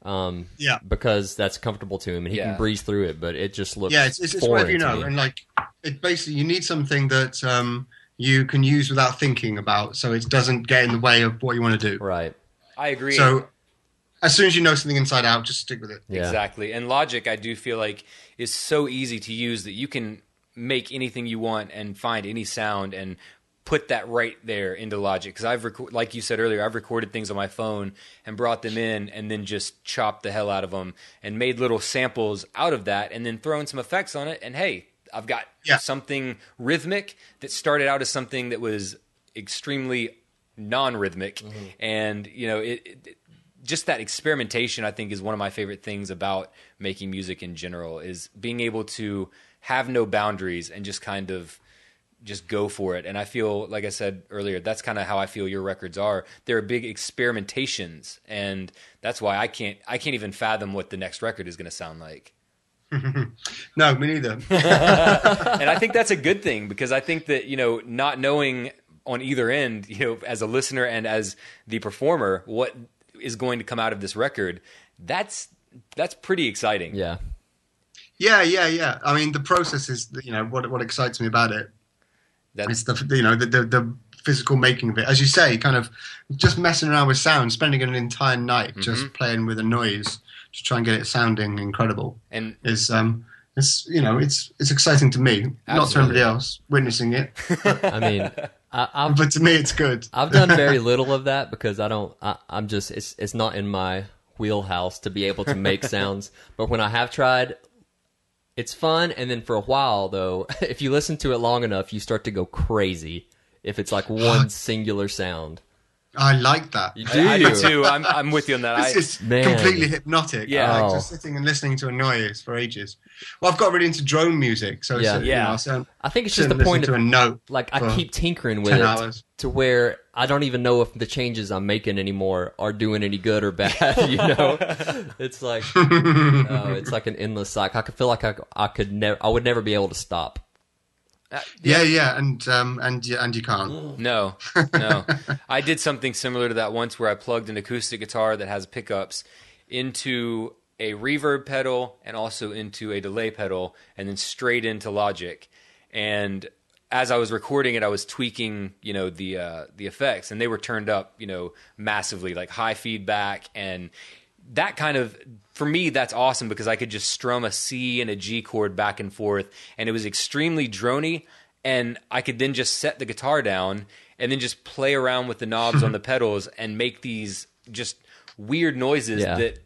Because that's comfortable to him, and he can breeze through it, but it just looks it's whatever and like it basically you need something that you can use without thinking about, so it doesn't get in the way of what you want to do. Right. I agree. So as soon as you know something inside out, just stick with it. Yeah. Exactly. And Logic, I do feel like, is so easy to use that you can make anything you want and find any sound and put that right there into Logic. Because like you said earlier, I've recorded things on my phone and brought them in and then just chopped the hell out of them and made little samples out of that and then thrown some effects on it, and hey, I've got something rhythmic that started out as something that was extremely non-rhythmic. And, just that experimentation, I think, is one of my favorite things about making music in general, is being able to have no boundaries and just kind of just go for it. And I feel, like I said earlier, that's kind of how I feel your records are. They're big experimentations, and that's why I can't even fathom what the next record is going to sound like. No, me neither. And I think that's a good thing, because I think that, not knowing on either end, as a listener and as the performer, what is going to come out of this record, that's pretty exciting. Yeah. Yeah. I mean, the process is, what excites me about it. It's the physical making of it. As you say, kind of just messing around with sound, spending an entire night just playing with a noise to try and get it sounding incredible, and it's exciting to me, not to everybody else witnessing it. I mean, but to me, it's good. I've done very little of that because I'm just it's not in my wheelhouse to be able to make sounds. But when I have tried, it's fun. And then for a while, though, if you listen to it long enough, you start to go crazy if it's like one singular sound. I like that. You do? I do too. I'm with you on that. It's completely hypnotic. Yeah. Like just sitting and listening to a noise for ages. Well, I've got really into drone music, so I think it's just the point of a note. Like I keep tinkering with it to where I don't even know if the changes I'm making anymore are doing any good or bad. You know, it's like it's like an endless cycle. I could feel like I would never be able to stop. And you can't. No. I did something similar to that once where I plugged an acoustic guitar that has pickups into a reverb pedal and also into a delay pedal and then straight into Logic. And as I was recording it, I was tweaking, the effects, and they were turned up, massively, like high feedback. And that kind of, for me, that's awesome because I could just strum a C and a G chord back and forth, and it was extremely drony, and I could then just set the guitar down and then just play around with the knobs on the pedals and make these just weird noises that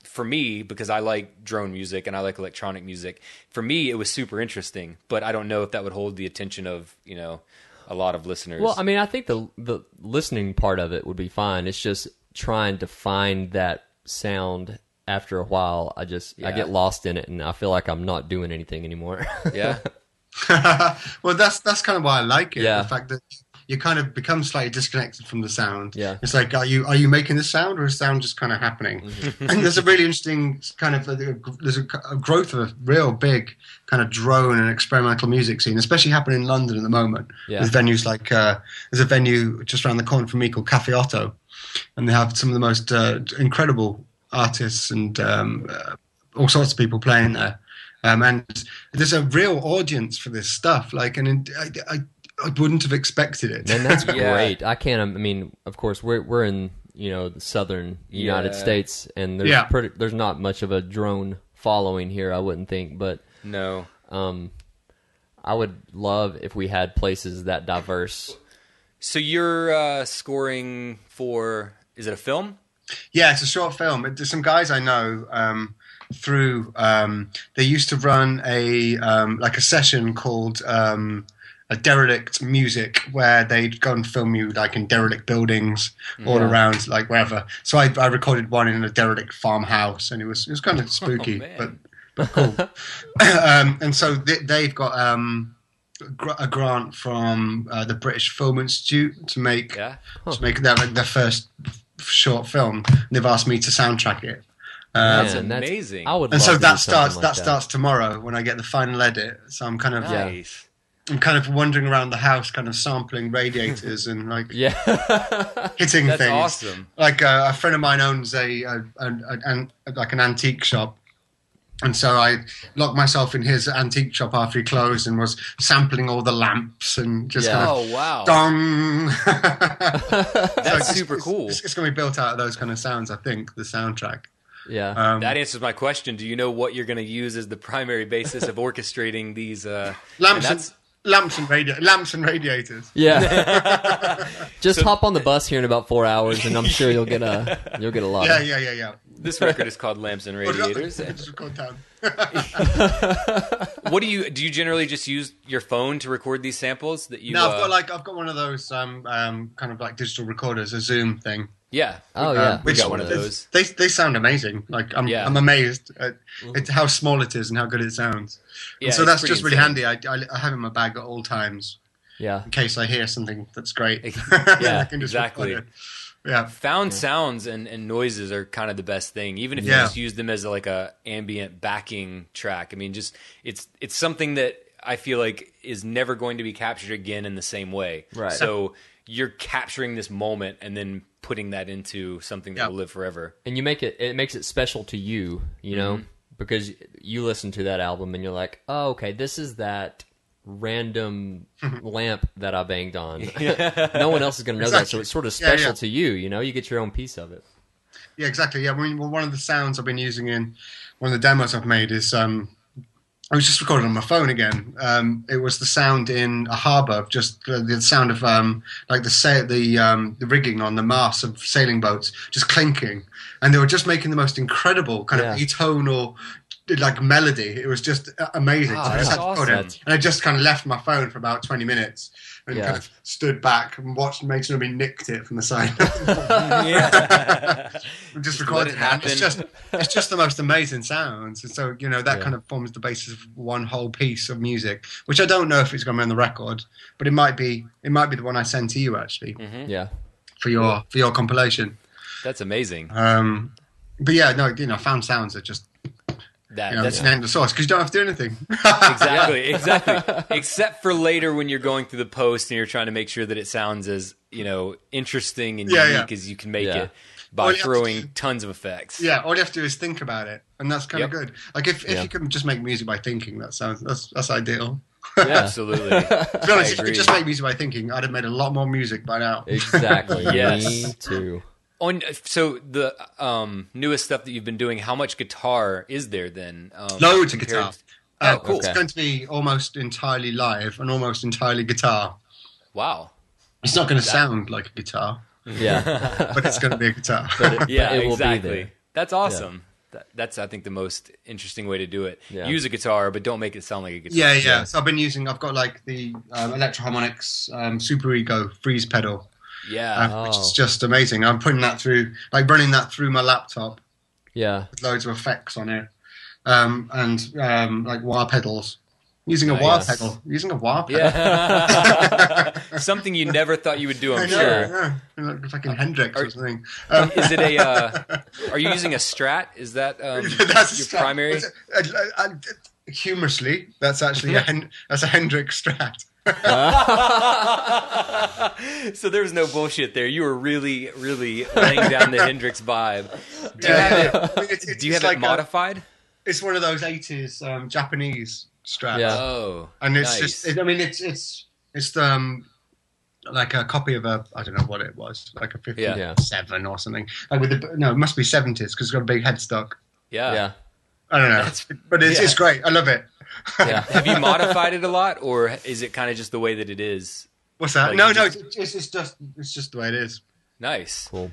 for me, because I like drone music and I like electronic music, for me it was super interesting, but I don't know if that would hold the attention of, a lot of listeners. Well, I mean, I think the listening part of it would be fine. It's just trying to find that sound after a while. I get lost in it and I feel like I'm not doing anything anymore. Yeah. Well, that's kind of why I like it. Yeah. The fact that you kind of become slightly disconnected from the sound. Yeah. It's like, are you making the sound, or is sound just kind of happening? Mm-hmm. And there's a really interesting kind of there's a growth of a real big kind of drone and experimental music scene, especially happening in London at the moment. Yeah. With venues like there's a venue just around the corner from me called Cafe Otto, and they have some of the most incredible artists and all sorts of people playing there. And there's a real audience for this stuff. Like, and I wouldn't have expected it. And that's great. I can't. I mean, of course, we're in the southern United States, and there's not much of a drone following here. I wouldn't think, but no. I would love if we had places that diverse. So you're scoring for? Is it a film? Yeah, it's a short film. There's some guys I know through. They used to run a session called. A derelict music, where they'd go and film you like in derelict buildings all around, like wherever. So I recorded one in a derelict farmhouse, and it was kind of spooky, but cool. And so they've got a grant from the British Film Institute to make their first short film. And they've asked me to soundtrack it. That's amazing. I would. And so that starts starts tomorrow when I get the final edit. So I'm kind of nice. I'm kind of wandering around the house, kind of sampling radiators and like hitting That's things. That's awesome. Like a friend of mine owns an antique shop, and so I locked myself in his antique shop after he closed and was sampling all the lamps and just kind of dong. That's super cool. It's going to be built out of those kind of sounds, I think. The soundtrack. Yeah. That answers my question. Do you know what you're going to use as the primary basis of orchestrating these lamps and radiators. Yeah. Just hop on the bus here in about 4 hours, and I'm sure you'll get a lot. Yeah. This record is called Lamps and Radiators. What do you generally just use your phone to record these samples that you? No, I've got one of those kind of like digital recorders, a Zoom thing. Yeah. Oh yeah. We got one of those. They sound amazing. Like I'm amazed at how small it is and how good it sounds. Yeah, and so that's just really handy. I have it in my bag at all times. Yeah. In case I hear something that's great. Yeah, I can just exactly. Yeah. Found sounds and noises are kind of the best thing, even if you just use them as like a ambient backing track. I mean, just it's something that I feel like is never going to be captured again in the same way. Right. So you're capturing this moment and then putting that into something that will live forever. And it makes it special to you, know, because you listen to that album and you're like, oh, okay, this is that random lamp that I banged on. No one else is going to know that, so it's sort of special to you, you get your own piece of it. Yeah, exactly. Yeah, I mean, one of the sounds I've been using in one of the demos I've made is I was just recording on my phone again. It was the sound in a harbour, just the sound of like the rigging on the masts of sailing boats just clinking, and they were just making the most incredible kind of atonal like melody. It was just amazing. Oh, So I just that's had to put awesome. it, and I just kind of left my phone for about 20 minutes and kind of stood back and watched, made sure we nicked it from the side. Yeah. Just let recorded it it. happen. It's just the most amazing sounds. And so, that kind of forms the basis of one whole piece of music, which I don't know if it's going to be on the record, but it might be the one I send to you actually. Mm-hmm. Yeah. For your compilation. That's amazing. But yeah, no, found sounds are just it's an end of source because you don't have to do anything. Exactly. Except for later when you're going through the post and you're trying to make sure that it sounds as interesting and unique as you can make it by throwing tons of effects. Yeah, all you have to do is think about it, and that's kind of good. Like if you can just make music by thinking, that's ideal. Yeah, absolutely. To be honest, if you could just make music by thinking, I'd have made a lot more music by now. Exactly. Yes. Me too. So the newest stuff that you've been doing, how much guitar is there then? Loads of guitar. Cool. It's going to be almost entirely live and almost entirely guitar. Wow. It's not going to sound like a guitar. Yeah. But it's going to be a guitar. But it will exactly. be there. That's awesome. That's, I think, the most interesting way to do it. Yeah. Use a guitar, but don't make it sound like a guitar. Yeah. So I've got like the Electro Harmonix Super Ego freeze pedal. Yeah. Which is just amazing. I'm putting that through, like running that through my laptop. Yeah. With loads of effects on it. And like wah pedals. Using a wah pedal. Yeah. Something you never thought you would do, I'm sure. Yeah. Like fucking Hendrix or something. Is it are you using a Strat? Is that that's your primary? Humorously, that's actually a Hendrix Strat. So there was no bullshit there. You were really, really laying down the Hendrix vibe. Do you have it modified? It's one of those 80s Japanese Strats. Yeah. Oh, and it's nice. just, it's like a copy of I don't know what it was, like a 57 or something. Like it must be 70s because it's got a big headstock. Yeah. I don't know, but it's great. I love it. Yeah. Have you modified it a lot, or is it kind of just the way that it is? What's that? Like it's just the way it is. Nice. Cool.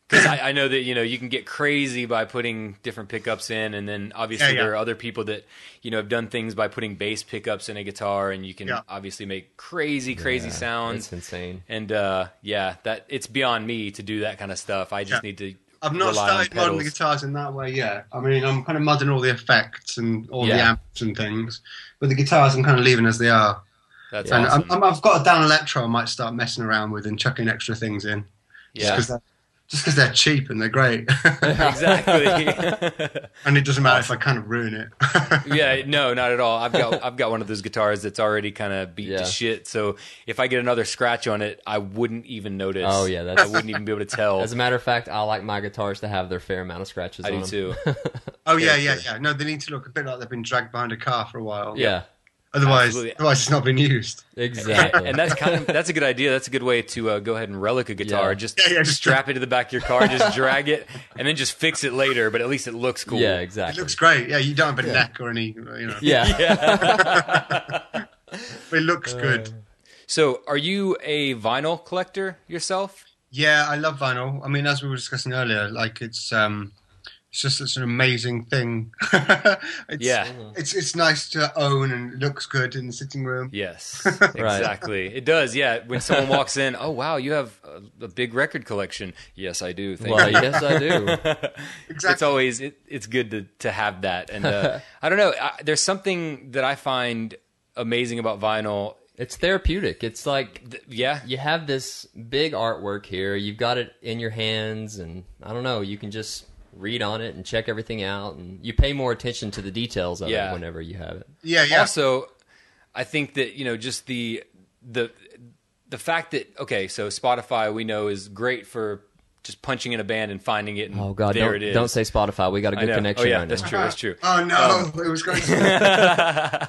Because I know that you can get crazy by putting different pickups in, and then obviously there are other people that have done things by putting bass pickups in a guitar, and you can obviously make crazy sounds. It's insane. And that it's beyond me to do that kind of stuff. I just need to. I've not started modding the guitars in that way yet. I mean, I'm kind of modding all the effects and all the amps and things, but the guitars I'm kind of leaving as they are. That's and awesome. I've got a down electro I might start messing around with and chucking extra things in. Yeah. Just because they're cheap and they're great. Exactly. And it doesn't matter if I kind of ruin it. Yeah, no, not at all. I've got one of those guitars that's already kind of beat to shit. So if I get another scratch on it, I wouldn't even notice. Oh yeah, I wouldn't even be able to tell. As a matter of fact, I like my guitars to have their fair amount of scratches on them. I do too. Oh yeah. No, they need to look a bit like they've been dragged behind a car for a while. Yeah. Otherwise it's not been used. Exactly. And that's a good idea. That's a good way to go ahead and relic a guitar. Yeah. Just strap it to the back of your car, just drag it, and then just fix it later. But at least it looks cool. Yeah, exactly. It looks great. Yeah, you don't have a neck or any. Yeah. But it looks good. So, are you a vinyl collector yourself? Yeah, I love vinyl. I mean, as we were discussing earlier, like it's just such an amazing thing. It's nice to own and it looks good in the sitting room. Yes, exactly. It does. Yeah, when someone walks in, oh wow, you have a big record collection. Yes, I do. Thank you. Yes, I do. Exactly. It's always it's good to have that. And I don't know. There's something that I find amazing about vinyl. It's therapeutic. It's like you have this big artwork here. You've got it in your hands, and I don't know. You can just read on it and check everything out, and you pay more attention to the details of it whenever you have it. Yeah. Also, I think that just the fact that so Spotify we know is great for just punching in a band and finding it. And oh God, there it is. Don't say Spotify. We got a good connection. Oh yeah, right that's now. true. That's true. Oh no, it was going to.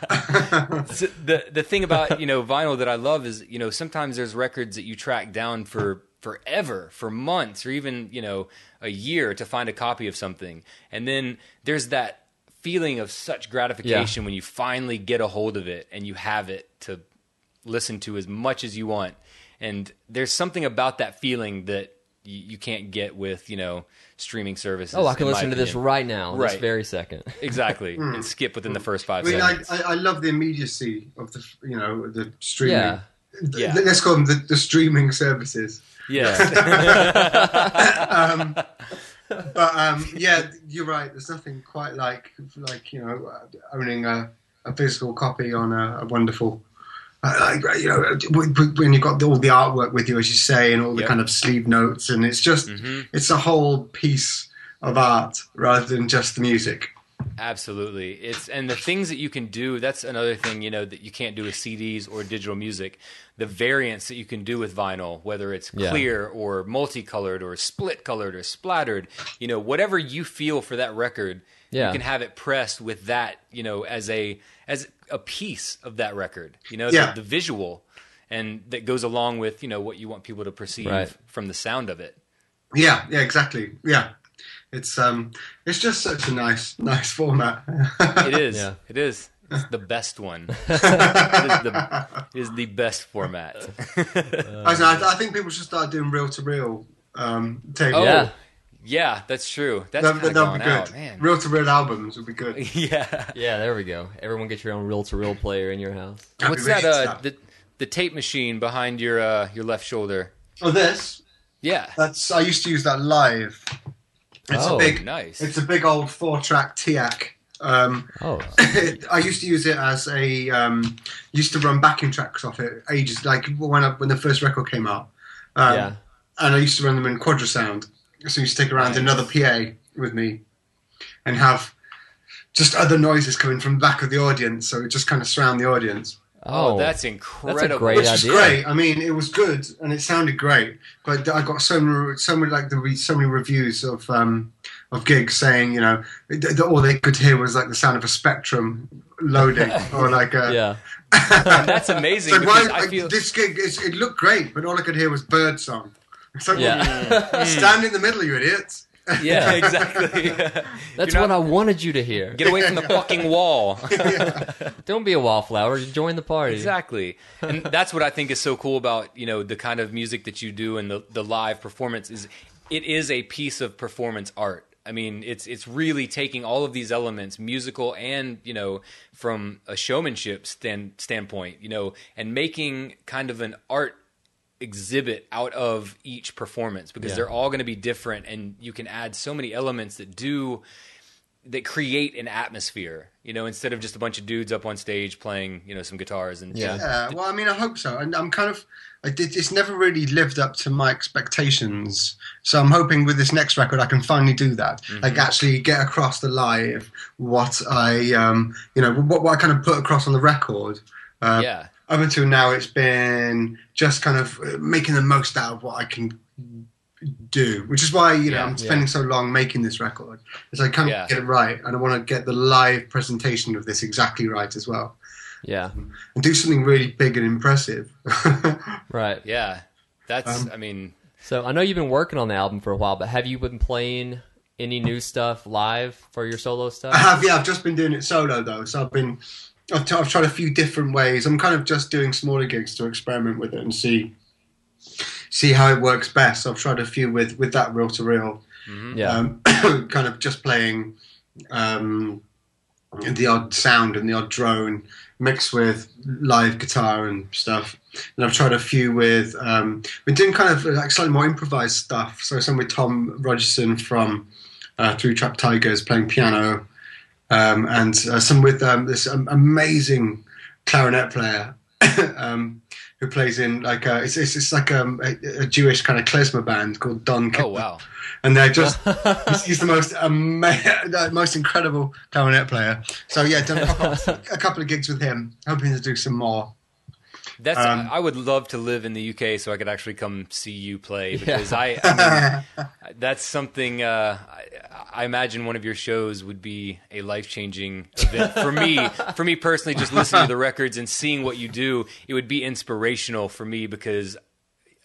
So the thing about vinyl that I love is sometimes there's records that you track down for forever, for months, or even a year to find a copy of something, and then there's that feeling of such gratification when you finally get a hold of it and you have it to listen to as much as you want. And there's something about that feeling that you can't get with, streaming services. Oh, I can listen to this right now, this very second. Exactly, and skip within the first 5 seconds. seconds. I love the immediacy of the streaming. Yeah. Let's call them the streaming services. Yes. Yeah, you're right. There's nothing quite like owning a physical copy on a wonderful. When you've got all the artwork with you, as you say, and all the kind of sleeve notes, and it's just it's a whole piece of art rather than just the music. Absolutely. And the things that you can do, that's another thing, that you can't do with CDs or digital music. The variants that you can do with vinyl, whether it's clear or multicolored or split colored or splattered, whatever you feel for that record, you can have it pressed with that, as a piece of that record, the visual, and that goes along with, what you want people to perceive from the sound of it. Yeah, exactly. Yeah. It's just such a nice format. It is. Yeah. It is. It's the best one. It is the best format. I think people should start doing reel-to-reel tape. Oh, yeah, that's true. That's kind of gone out, man. Reel-to-reel albums would be good. Yeah, there we go. Everyone get your own reel-to-reel player in your house. What's that? The tape machine behind your left shoulder. Oh, this? Yeah. I used to use that live. It's nice. It's a big old 4-track TIAC. I used to use it as used to run backing tracks off it ages, like when the first record came out. And I used to run them in Quadrasound. So I used to take around another PA with me and have just other noises coming from the back of the audience, so it just kind of surround the audience. Oh, that's incredible! That's a great idea. Which is great. I mean, it was good and it sounded great, but I got so many reviews of gigs saying all they could hear was like the sound of a Spectrum loading or like a That's amazing. So because I feel this gig it looked great, but all I could hear was bird song. It's like, stand in the middle, you idiots. Yeah, exactly. That's what I wanted you to hear. Get away from the fucking wall. Don't be a wallflower. Join the party. Exactly. And that's what I think is so cool about, the kind of music that you do and the live performance is it is a piece of performance art. I mean, it's really taking all of these elements, musical and, from a showmanship standpoint, and making kind of an art exhibit out of each performance because they're all going to be different, and you can add so many elements that create an atmosphere, instead of just a bunch of dudes up on stage playing, some guitars and well, I mean, I hope so. And I'm kind of it's never really lived up to my expectations, so I'm hoping with this next record I can finally do that, like actually get across the live what I what I kind of put across on the record. Up until now, it's been just kind of making the most out of what I can do, which is why I'm spending so long making this record. Is I kind of get it right, and I want to get the live presentation of this exactly right as well. Yeah, and do something really big and impressive. Right. Yeah, that's. So I know you've been working on the album for a while, but have you been playing any new stuff live for your solo stuff? I have. Yeah, I've just been doing it solo though. So I've tried a few different ways. I'm kind of just doing smaller gigs to experiment with it and see how it works best. So I've tried a few with that reel-to-reel. Kind of just playing the odd sound and the odd drone mixed with live guitar and stuff. And I've tried a few with been doing kind of like slightly more improvised stuff. So some with Tom Rogerson from Three Trap Tigers playing piano. And some with this amazing clarinet player who plays in like it's like a Jewish kind of klezmer band called Don Kipper. Oh wow! And they're just he's the most incredible clarinet player. So yeah, done a couple of gigs with him, hoping to do some more. That's I would love to live in the UK so I could actually come see you play because I mean, that's something I imagine one of your shows would be a life-changing event for me. For me personally, just listening to the records and seeing what you do, it would be inspirational for me because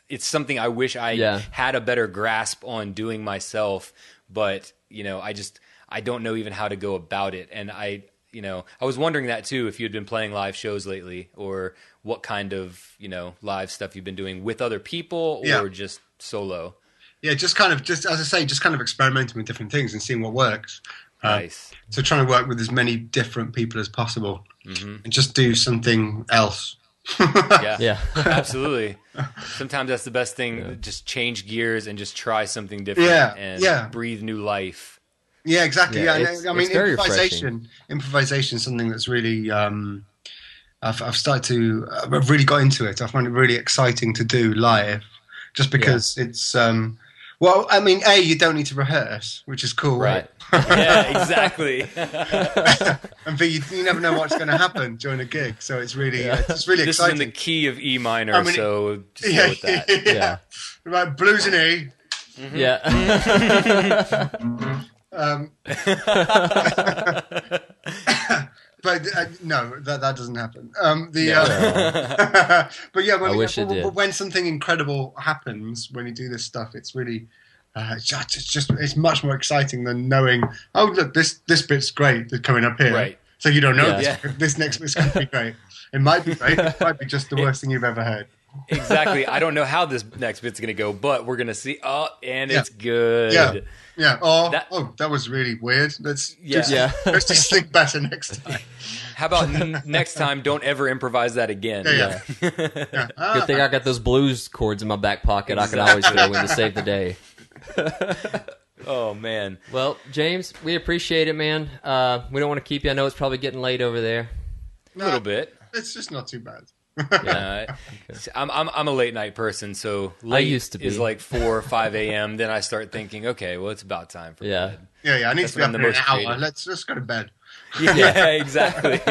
it's something I wish I had a better grasp on doing myself, but I don't know even how to go about it, and I was wondering that too, if you'd been playing live shows lately or what kind of, live stuff you've been doing with other people or just solo. Yeah, just as I say, just kind of experimenting with different things and seeing what works. Nice. So trying to work with as many different people as possible, and just do something else. Yeah, absolutely. Sometimes that's the best thing. Yeah. Just change gears and just try something different. And breathe new life. Yeah, exactly. Yeah, I mean, improvisation is something that's really. I've started to. I've really got into it. I find it really exciting to do live, just because it's. Well, I mean, you don't need to rehearse, which is cool, right? Yeah, exactly. And B, you never know what's going to happen during a gig, so it's really, it's really this exciting. This is in the key of E minor, so just go with that. Yeah. Right, blues in E. Mm-hmm. Yeah. But no, that doesn't happen. But yeah, when something incredible happens when you do this stuff, it's really, it's much more exciting than knowing. Oh, look, this bit's great. That's coming up here, right? So you don't know this next bit's going to be great. It might be great. It might be just the worst thing you've ever heard. Exactly. I don't know how this next bit's going to go, but we're going to see. Oh, and it's good. Yeah. That was really weird. Let's just think better next time. How about next time? Don't ever improvise that again. Yeah. Good thing I got those blues chords in my back pocket. Exactly. I can always throw in to save the day. Oh man. Well, James, we appreciate it, man. We don't want to keep you. I know it's probably getting late over there. A little bit. It's just not too bad. Yeah, I'm a late night person, so late I used to be. is like 4 or 5 a.m. Then I start thinking, okay, well, it's about time for bed. Yeah. I need to be up in an hour. Let's just go to bed. Yeah, exactly.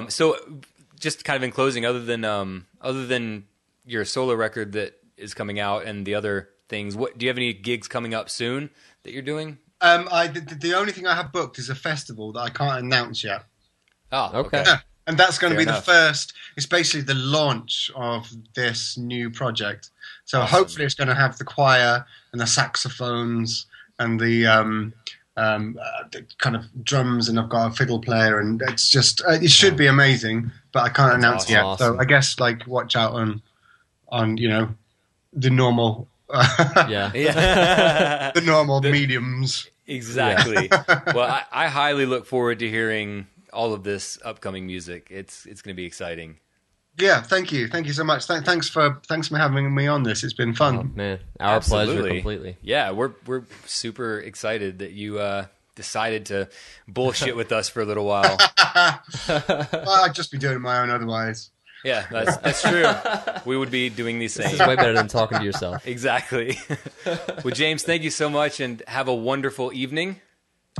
So, just kind of in closing, other than your solo record that is coming out and the other things, do you have any gigs coming up soon that you're doing? The only thing I have booked is a festival that I can't announce yet. Oh, okay. Yeah. And that's going to be the first. It's basically the launch of this new project. So hopefully it's going to have the choir and the saxophones and the kind of drums, and I've got a fiddle player, and it's just it should be amazing. But I can't announce it yet. Awesome. So I guess watch out on the normal the normal mediums. Exactly. Well, I highly look forward to hearing all of this upcoming music. It's going to be exciting. Yeah, thank you so much. Thanks for having me on this. It's been fun. Oh, man, our pleasure completely. Yeah, we're super excited that you decided to bullshit with us for a little while. Well, I'd just be doing my own otherwise. Yeah, that's true. We would be doing the same. This is way better than talking to yourself. Exactly. Well, James, thank you so much, and have a wonderful evening.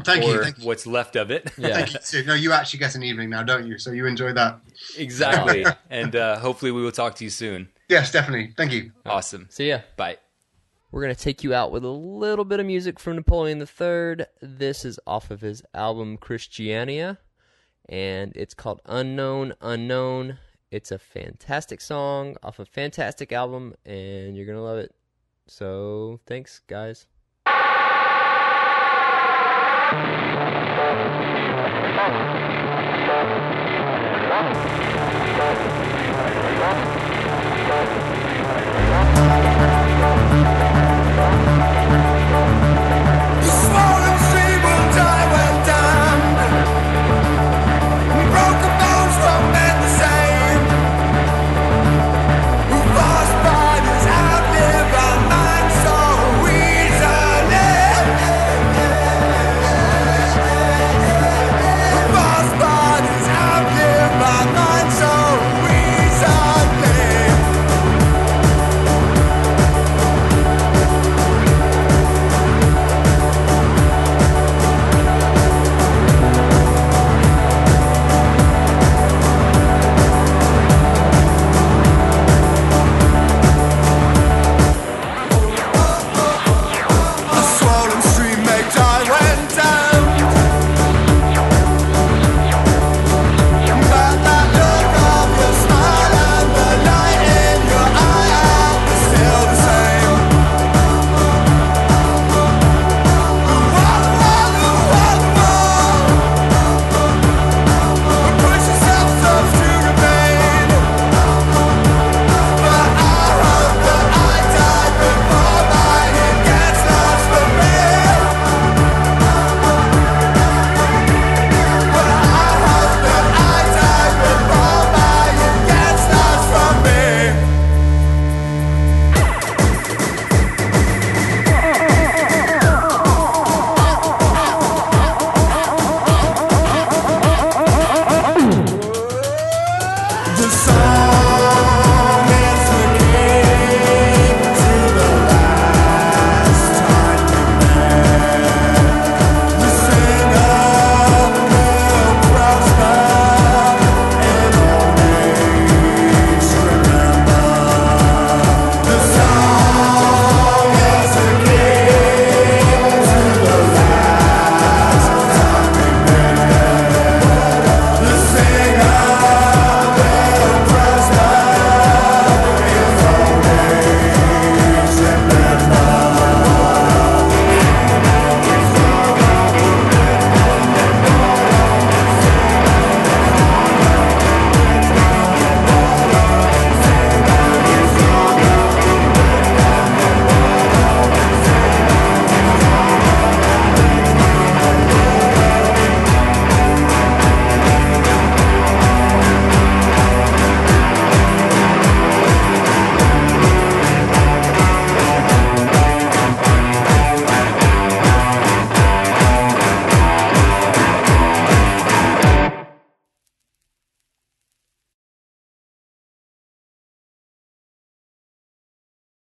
Thank you. What's left of it. Yeah. Thank you. No, you actually get an evening now, don't you? So you enjoy that. Exactly. And hopefully we will talk to you soon. Yes, definitely. Thank you. Awesome. See ya. Bye. We're going to take you out with a little bit of music from Napoleon III. This is off of his album Christiania, and it's called Unknown, Unknown. It's a fantastic song off a fantastic album, and you're going to love it. So, thanks, guys. Thank you.